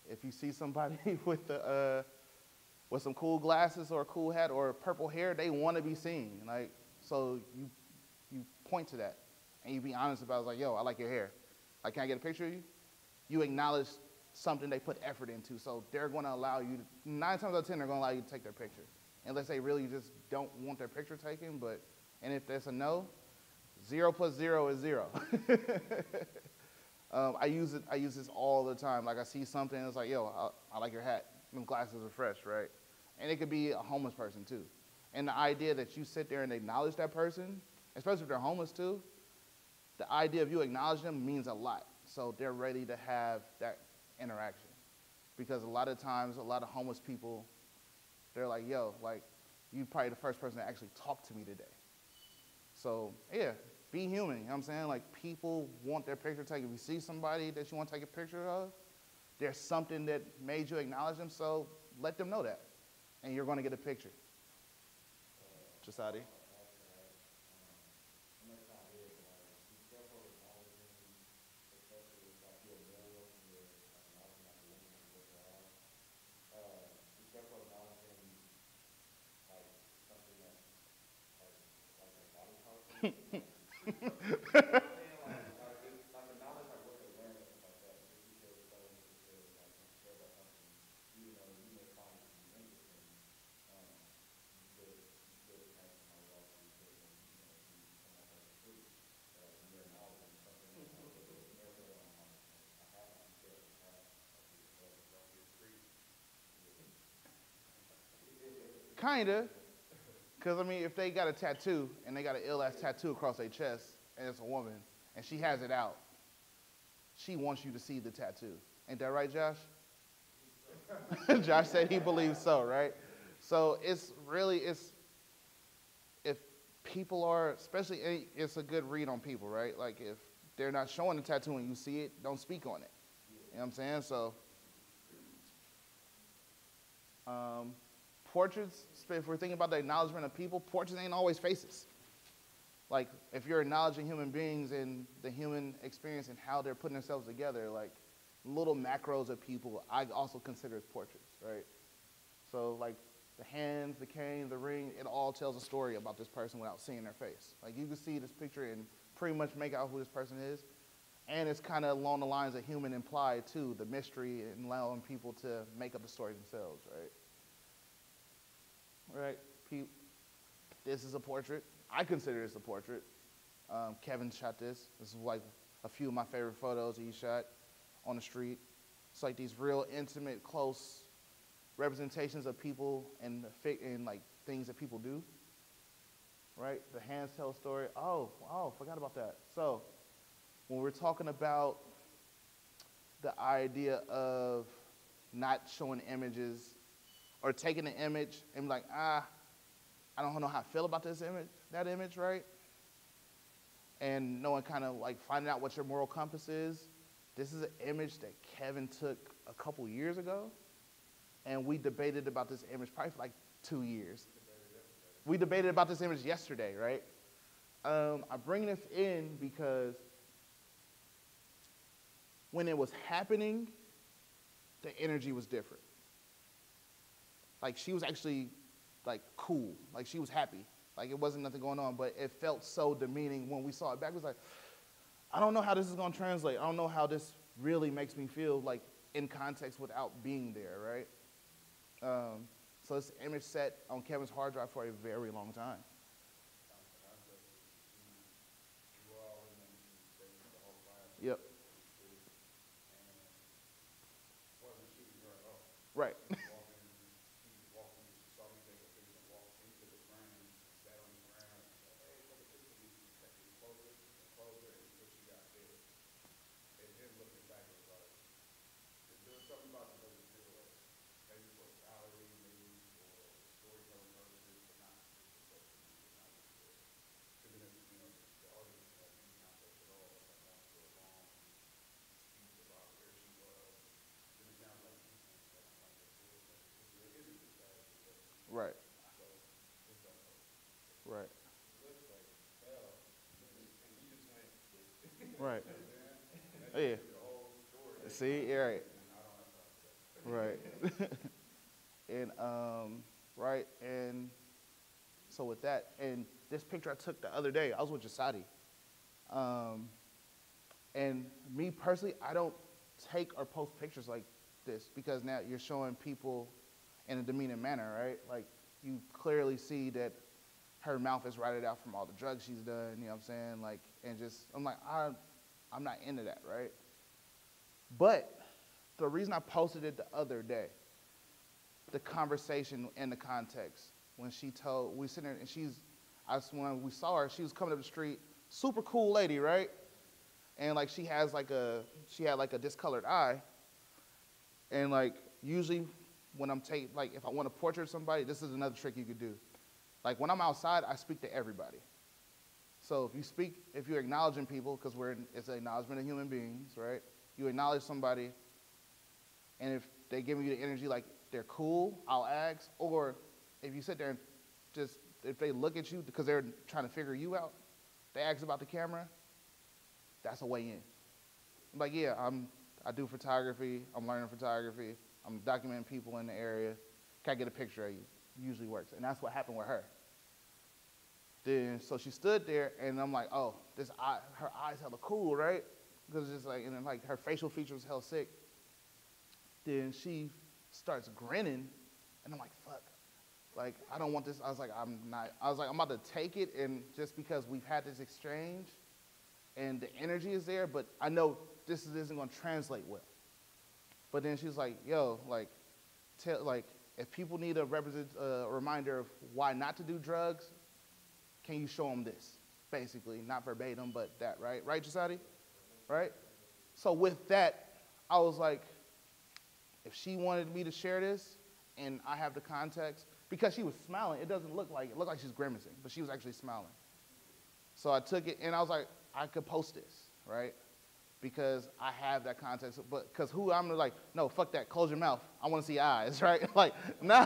If you see somebody with some cool glasses or a cool hat or purple hair, they want to be seen. Like, so you point to that and you be honest about it. It's like, yo, I like your hair. Like, can I get a picture of you? You acknowledge something they put effort into, so they're going to allow you, 9 times out of 10, they're going to allow you to take their picture. Unless they really just don't want their picture taken, and if there's a no, 0 plus 0 is 0. I use this all the time. Like I see something, it's like, yo, I like your hat. Them glasses are fresh, right? And it could be a homeless person too. And the idea that you sit there and acknowledge that person, especially if they're homeless too, the idea of you acknowledging them means a lot. So they're ready to have that interaction. Because a lot of times, a lot of homeless people, they're like, yo, like, you're probably the first person to actually talk to me today. So, yeah, be human, you know what I'm saying? Like, people want their picture taken. If you see somebody that you want to take a picture of, there's something that made you acknowledge them, so let them know that. And you're going to get a picture. Jasadi? Kinda. Because, I mean, if they got a tattoo and they got an ill-ass tattoo across their chest and it's a woman and she has it out, she wants you to see the tattoo. Ain't that right, Josh? Josh said he believes so, right? So it's really, if people are, especially, it's a good read on people, right? Like if they're not showing the tattoo and you see it, don't speak on it. You know what I'm saying? So portraits, if we're thinking about the acknowledgement of people, portraits ain't always faces. Like, if you're acknowledging human beings and the human experience and how they're putting themselves together, like, little macros of people, I also consider as portraits, right? So, like, the hands, the cane, the ring, it all tells a story about this person without seeing their face. Like, you can see this picture and pretty much make out who this person is. And it's kind of along the lines of human implied, too, the mystery and allowing people to make up the story themselves, right? Right, this is a portrait. I consider this a portrait. Kevin shot this. This is like a few of my favorite photos he shot on the street. It's like these real intimate, close representations of people and like things that people do. Right, the hands tell a story. Oh, forgot about that. So when we're talking about the idea of not showing images or taking an image and be like, I don't know how I feel about this image, that image, right? And knowing kind of like finding out what your moral compass is. This is an image that Kevin took a couple years ago, and we debated about this image probably for like 2 years. We debated about this image yesterday, right? I bring this in because when it was happening, the energy was different. Like, she was actually, like, cool. Like, she was happy. Like, it wasn't nothing going on, but it felt so demeaning when we saw it back. It was like, I don't know how this is going to translate. I don't know how this really makes me feel, like, in context without being there, right? So this image sat on Kevin's hard drive for a very long time. Yep. Right. Right. Right. Right. Yeah. See, yeah, right. Right. And right, and so with that, and this picture I took the other day, I was with Jasadi. And me personally, I don't take or post pictures like this because now you're showing people in a demeaning manner, right? Like, you clearly see that her mouth is rotted out from all the drugs she's done, you know what I'm saying? Like, and just, I'm like, I'm not into that, right? But the reason I posted it the other day, the conversation and the context, when she told, we sitting there and when we saw her, she was coming up the street, super cool lady, right? And like she had like a discolored eye. And like usually when I'm like if I want to portrait somebody, this is another trick you could do. Like when I'm outside, I speak to everybody. So if you're acknowledging people, because it's an acknowledgement of human beings, right? You acknowledge somebody, and if they give you the energy like they're cool, I'll ask. Or if you sit there and if they look at you because they're trying to figure you out, they ask about the camera, that's a way in. I'm like, yeah, I do photography, I'm learning photography, I'm documenting people in the area, can I get a picture of you? Usually works, and that's what happened with her. Then, so she stood there, and I'm like, oh, her eyes hella cool, right? Because it's just like, and then like her facial features hella sick. Then she starts grinning, and I'm like, fuck. Like, I don't want this. I was like, I'm about to take it, and just because we've had this exchange, and the energy is there, but I know this isn't going to translate well. But then she's like, yo, like, if people need a reminder of why not to do drugs, can you show them this? Basically, not verbatim, but that, right? Right, Jasadi? Right? So with that, I was like, if she wanted me to share this and I have the context, because she was smiling, it doesn't look like, it looked like she's grimacing, but she was actually smiling. So I took it and I was like, I could post this, right? Because I have that context, but because who I'm like, no, fuck that, close your mouth. I want to see eyes, right? Like, nah.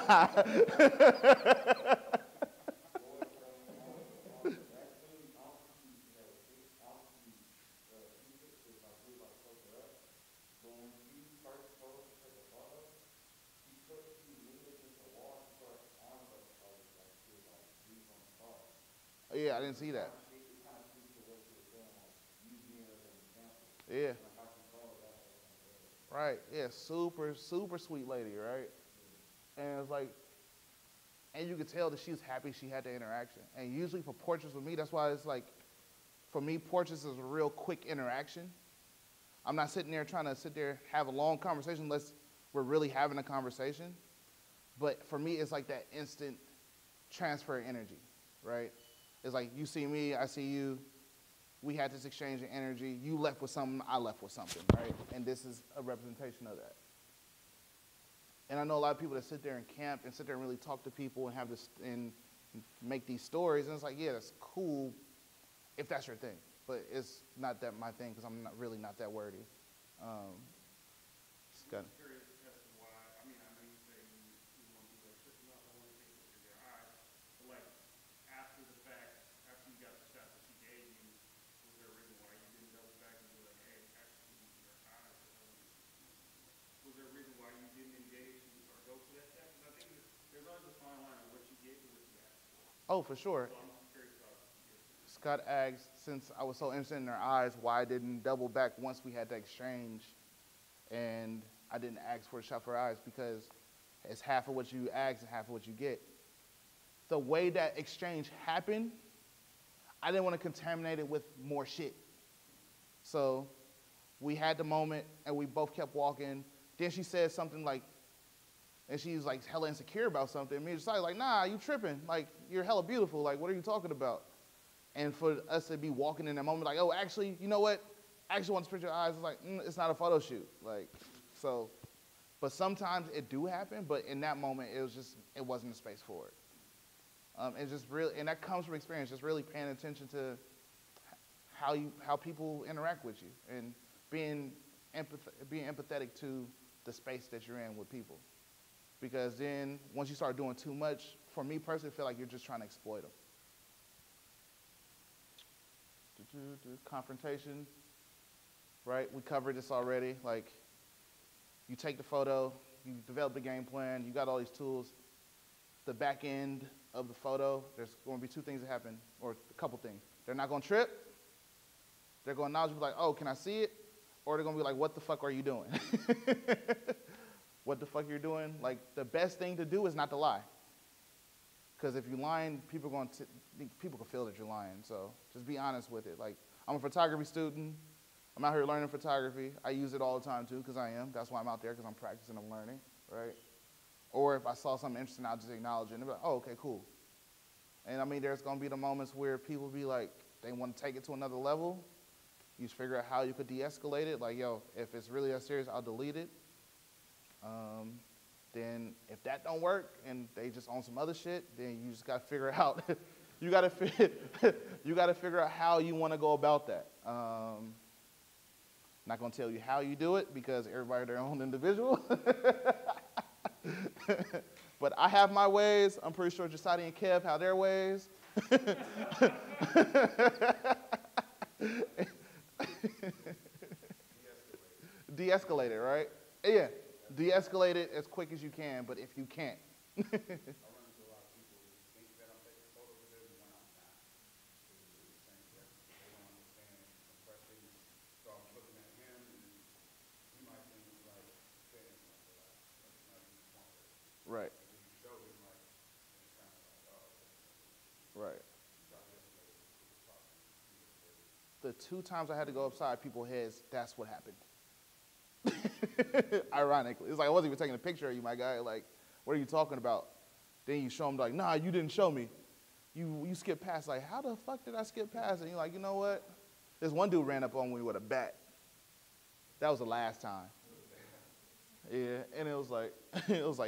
Yeah, I didn't see that. Yeah. Right. Yeah. Super, super sweet lady, right? And it's like, and you could tell that she was happy she had the interaction. And usually for portraits with me, that's why it's like, for me, portraits is a real quick interaction. I'm not sitting there trying to sit there, have a long conversation unless we're really having a conversation. But for me, it's like that instant transfer of energy, right? It's like you see me, I see you. We had this exchange of energy. You left with something, I left with something, right? And this is a representation of that. And I know a lot of people that sit there and camp and sit there and really talk to people and have this and make these stories. And it's like, yeah, that's cool if that's your thing. But it's not that my thing because I'm not really not that wordy. It's I'm just curious as to why. I mean, I know you say you want to be like tripping up. I want to take a look at your eyes. But like after the fact, after you got the shot that she gave you, was there a reason why you didn't double back and be like, hey, actually, your eyes are telling me? Was there a reason why you didn't engage or go for that shot? Because I think there's always a fine line of what you get and what you ask for. Oh, for sure. So I'm just curious about your experience. Scott asked, since I was so interested in her eyes, why I didn't double back once we had the exchange and I didn't ask for a shot for her eyes, because it's half of what you ask and half of what you get. The way that exchange happened, I didn't want to contaminate it with more shit. So we had the moment and we both kept walking. Then she said something like, and she's like hella insecure about something. And me and Josiah like, nah, you tripping. Like, you're hella beautiful. Like, what are you talking about? And for us to be walking in that moment, like, oh, actually, you know what? I actually want to picture your eyes. It's like, it's not a photo shoot. Like, so, but sometimes it do happen, but in that moment, it wasn't the space for it. And just really, and that comes from experience, just really paying attention to how people interact with you and being empathetic to the space that you're in with people. Because then once you start doing too much, for me personally, I feel like you're just trying to exploit them. Confrontation, right? We covered this already. Like, you take the photo, you develop the game plan, you got all these tools. The back end of the photo, there's going to be two things that happen, or a couple things. They're not going to trip. They're going to acknowledge, be like, oh, can I see it? Or they're going to be like, what the fuck are you doing? What the fuck you're doing? Like, the best thing to do is not to lie. Because if you're lying, people can feel that you're lying. So just be honest with it. Like, I'm a photography student. I'm out here learning photography. I use it all the time too, because I am. That's why I'm out there, because I'm practicing and learning, right? Or if I saw something interesting, I'll just acknowledge it and be like, oh, okay, cool. And I mean, there's gonna be the moments where people be like, they want to take it to another level. You just figure out how you could de-escalate it. Like, yo, if it's really that serious, I'll delete it. Then if that don't work and they just on some other shit, then you just gotta figure out, you gotta figure out how you wanna go about that. Not gonna tell you how you do it because everybody their own individual. But I have my ways. I'm pretty sure Jasadi and Kev have their ways. De-escalate it, right? Yeah. De-escalate it as quick as you can, but if you can't. I run into a lot of people who think that I'm taking photos of them when I'm not. It's the same thing. They don't understand compression. So I'm looking at him, and he might think it's like saying something like, that's not even smart. Right. When you show him, like, it's kind of like, oh, Right. so I just know it's talking. The 2 times I had to go upside people's heads, that's what happened. Ironically. It's like I wasn't even taking a picture of you, my guy. Like, what are you talking about? Then you show them like, nah, you didn't show me. You skip past, like, how the fuck did I skip past? And you're like, you know what? This one dude ran up on me with a bat. That was the last time. Yeah, and it was like,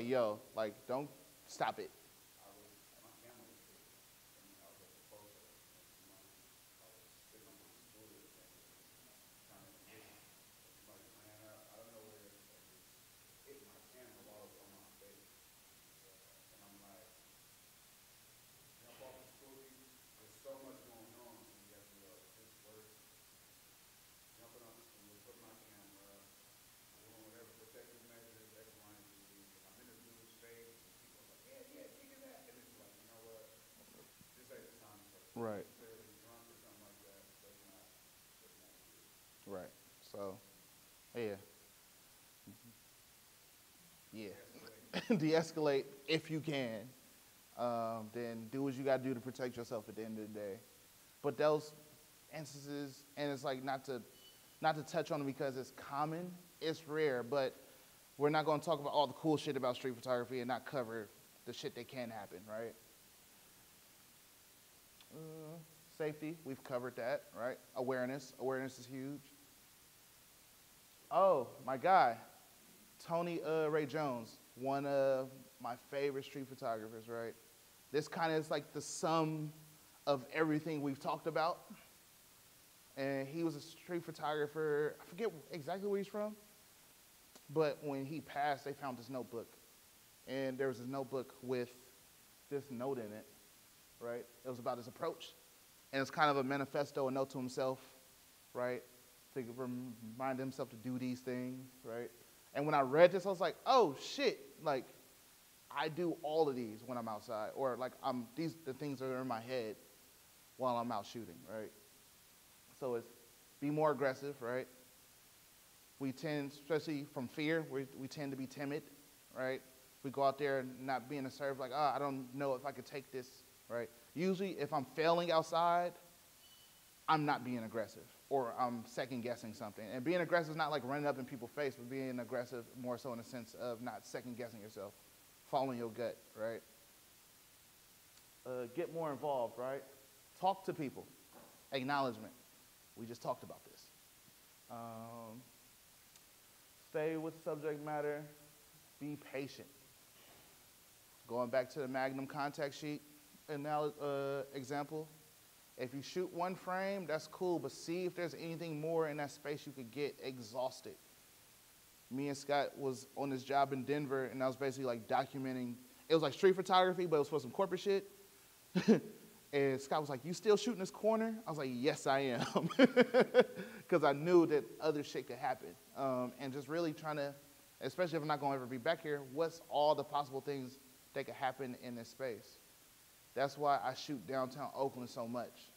yo, like, don't stop it. My camera was fixed, and I was at the post office, and I was sitting on my scooter, and trying to position. Somebody ran out, I don't know where, and just hit my camera while it was on my face. And I'm like, jump off the scooter, there's so much going on, and you have to go, this works. Jumping off the scooter, put my camera up, doing whatever protective measures, X, Y, and Z. And I'm in this dude's face, and people are like, yeah, take it back. And it's like, you know what? This ain't the time for Right. necessarily drunk or something like that. Let's not do it. Right. So, yeah. Yeah. De-escalate if you can. Then do what you got to do to protect yourself at the end of the day. But those instances, and it's like not to touch on it because it's common, it's rare, but we're not going to talk about all the cool shit about street photography and not cover the shit that can happen, right? Safety, we've covered that, right? Awareness is huge. Oh, my guy, Tony Ray Jones, one of my favorite street photographers, right? This kind of is like the sum of everything we've talked about. And he was a street photographer. I forget exactly where he's from, but when he passed, they found this notebook. And there was this notebook with this note in it, right? It was about his approach. And it's kind of a manifesto, a note to himself, right? To remind himself to do these things, right? And when I read this, I was like, oh shit, like I do all of these when I'm outside, or like the things that are in my head while I'm out shooting, right? So it's be more aggressive, right? We tend, especially from fear, we tend to be timid, right? We go out there not being assertive, like, I don't know if I could take this, right? Usually if I'm failing outside, I'm not being aggressive, or I'm second guessing something. And being aggressive is not like running up in people's face, but being aggressive more so in the sense of not second guessing yourself, following your gut, right? Get more involved, right? Talk to people. Acknowledgement. We just talked about this. Stay with subject matter. Be patient. Going back to the Magnum contact sheet example, if you shoot one frame, that's cool, but see if there's anything more in that space you could get exhausted. Me and Scott was on this job in Denver, and I was basically like documenting. It was like street photography, but it was for some corporate shit. And Scott was like, you still shooting this corner? I was like, yes, I am. Because I knew that other shit could happen. And just really trying to, especially if I'm not going to ever be back here, what's all the possible things that could happen in this space? That's why I shoot downtown Oakland so much.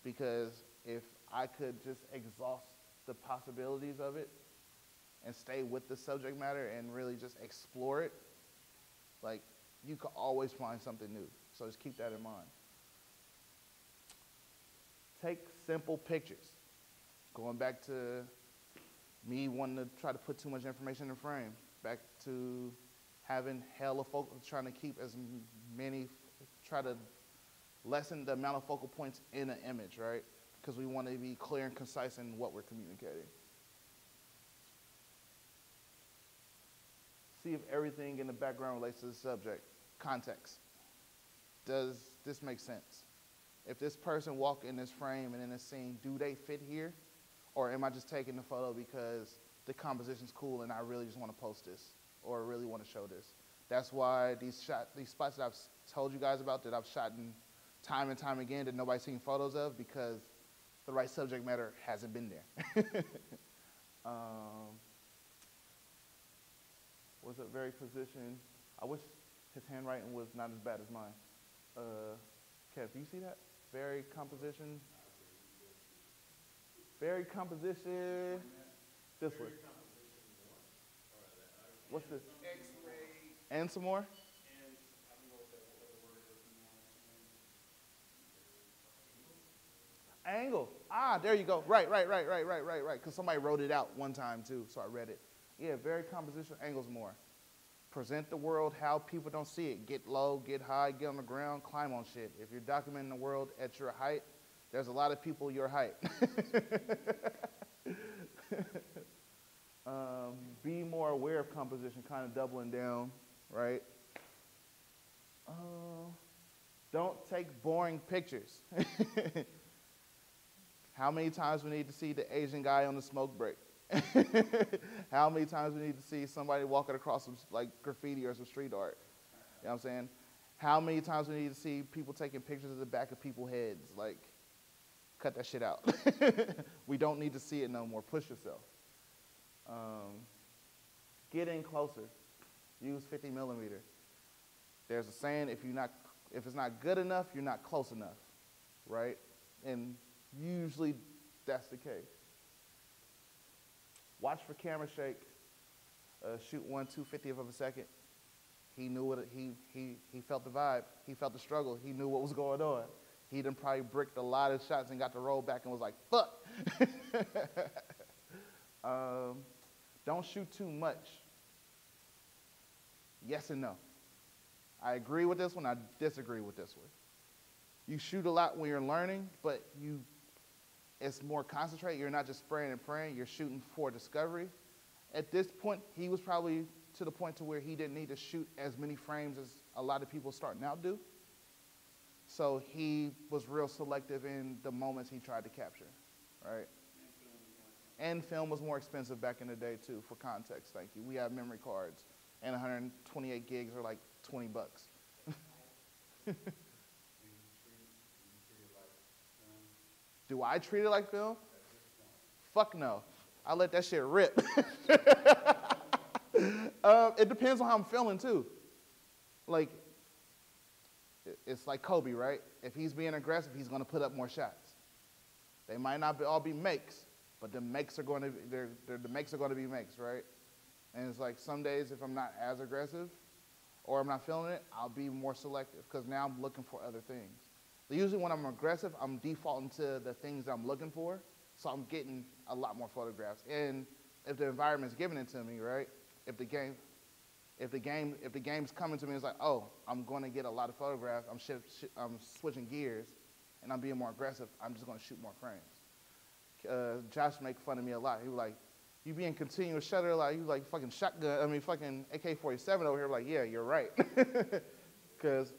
Because if I could just exhaust the possibilities of it and stay with the subject matter and really just explore it, like, you could always find something new. So just keep that in mind. Take simple pictures. Going back to me wanting to try to put too much information in the frame. Back to having hella focal, trying to keep as many, try to lessen the amount of focal points in an image, right? Because we want to be clear and concise in what we're communicating. See if everything in the background relates to the subject. Context. Does this make sense? If this person walk in this frame and in this scene, do they fit here? Or am I just taking the photo because the composition's cool and I really just want to post this or really want to show this? That's why these spots that I've told you guys about that I've shot in time and time again that nobody's seen photos of because the right subject matter hasn't been there. Was it very positioned? I wish his handwriting was not as bad as mine. Kev, do you see that? Very composition. Very composition. This one. What's this? X-ray. And some more? And I don't know what the word is. Angle. Ah, there you go. Right. Because somebody wrote it out one time too, so I read it. Yeah, very compositional angles more. Present the world how people don't see it. Get low, get high, get on the ground, climb on shit. If you're documenting the world at your height, there's a lot of people your height. Be more aware of composition, kind of doubling down, right? Don't take boring pictures. How many times we need to see the Asian guy on the smoke break? How many times we need to see somebody walking across some like graffiti or some street art? You know what I'm saying? How many times we need to see people taking pictures of the back of people's heads? Like, cut that shit out. We don't need to see it no more. Push yourself. Get in closer. Use 50 millimeter. There's a saying, if it's not good enough, you're not close enough, right? And usually that's the case. Watch for camera shake. Shoot 1/250th of a second. He knew what he felt the vibe. He felt the struggle. He knew what was going on. He done probably bricked a lot of shots and got to roll back and was like, fuck. Don't shoot too much. Yes and no. I agree with this one, I disagree with this one. You shoot a lot when you're learning, but it's more concentrated. You're not just spraying and praying, you're shooting for discovery. At this point, he was probably to the point to where he didn't need to shoot as many frames as a lot of people starting out do. So he was real selective in the moments he tried to capture, right? And film was more expensive back in the day too, for context, thank you. We have memory cards, and 128 gigs are like 20 bucks. Do I treat it like film? Fuck no. I let that shit rip. It depends on how I'm feeling too. Like, it's like Kobe, right? If he's being aggressive, he's gonna put up more shots. They might not all be makes, but the makes are going to the makes are going to be makes, right? And it's like some days if I'm not as aggressive or I'm not feeling it, I'll be more selective because now I'm looking for other things. Usually when I'm aggressive, I'm defaulting to the things I'm looking for, so I'm getting a lot more photographs. And if the environment's giving it to me, right? If the game's coming to me, it's like, oh, I'm going to get a lot of photographs. I'm switching gears, and I'm being more aggressive. I'm just going to shoot more frames. Josh make fun of me a lot. He was like, you being continuous shutter, like you like fucking fucking AK-47 over here. Like, yeah, you're right. Because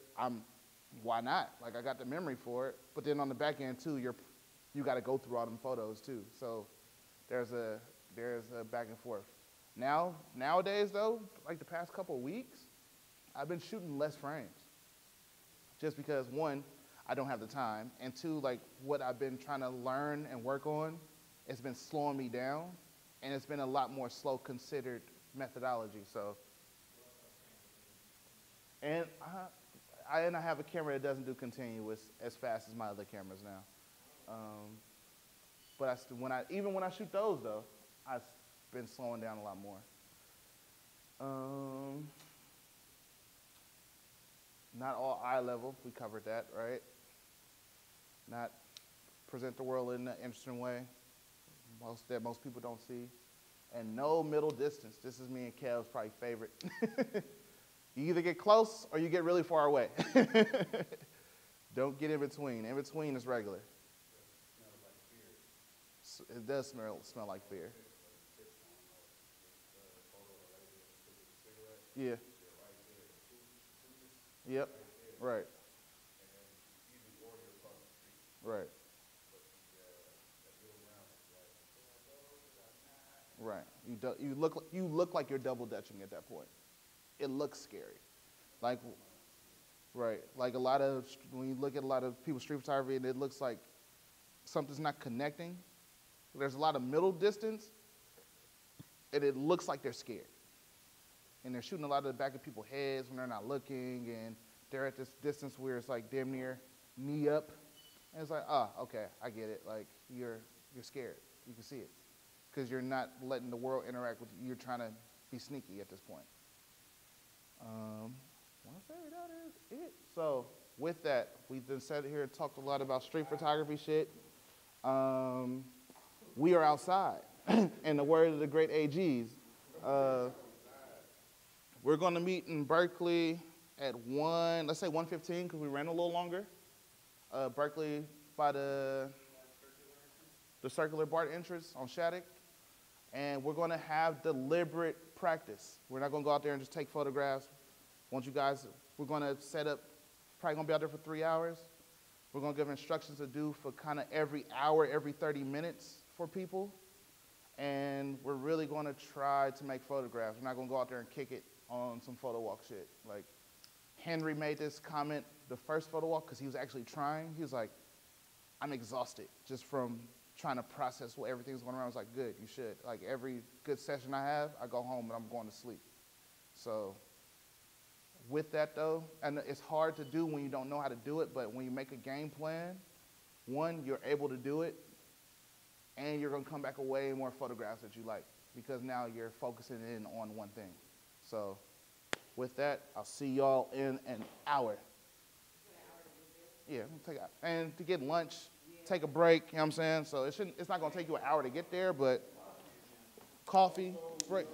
why not? Like, I got the memory for it. But then on the back end too, you got to go through all them photos too. So there's a back and forth. Nowadays though, like the past couple of weeks, I've been shooting less frames. Just because one, I don't have the time, and two, like what I've been trying to learn and work on, it's been slowing me down, and it's been a lot more slow considered methodology. So, and I have a camera that doesn't do continuous as fast as my other cameras now. But even when I shoot those though, I've been slowing down a lot more. Not all eye level, we covered that, right? Not present the world in an interesting way, that most people don't see. And no middle distance. This is me and Kev's probably favorite. You either get close or you get really far away. Don't get in between. In between is regular. It does smell like fear. Yeah. Yep. Right. Right. Right. You look like you're double dutching at that point. It looks scary. Like, right. Like when you look at a lot of people's street photography and it looks like something's not connecting. There's a lot of middle distance and it looks like they're scared. And they're shooting a lot of the back of people's heads when they're not looking, and they're at this distance where it's like damn near knee up. And it's like, okay, I get it. Like you're scared. You can see it. Because you're not letting the world interact with you. You're trying to be sneaky at this point. When I say that is it. So with that, we've been sat here and talked a lot about street photography shit. We are outside. In the word of the great AGs. We're going to meet in Berkeley at let's say 1:15 because we ran a little longer. Berkeley by the circular BART entrance on Shattuck. And we're going to have deliberate practice. We're not going to go out there and just take photographs. We're going to set up, probably going to be out there for 3 hours. We're going to give instructions to do for kind of every hour, every 30 minutes for people. And we're really going to try to make photographs. We're not going to go out there and kick it on some photo walk shit. Like, Henry made this comment the first photo walk because he was actually trying. He was like, I'm exhausted just from trying to process what everything's going around. I was like, good, you should. Like, every good session I have, I go home and I'm going to sleep. So with that, though, and it's hard to do when you don't know how to do it, but when you make a game plan, one, you're able to do it, and you're going to come back with way more photographs that you like because now you're focusing in on one thing. So with that, I'll see y'all in an hour. Yeah, we'll take out. And to get lunch, take a break, you know what I'm saying? So it's not going to take you an hour to get there, but coffee, break.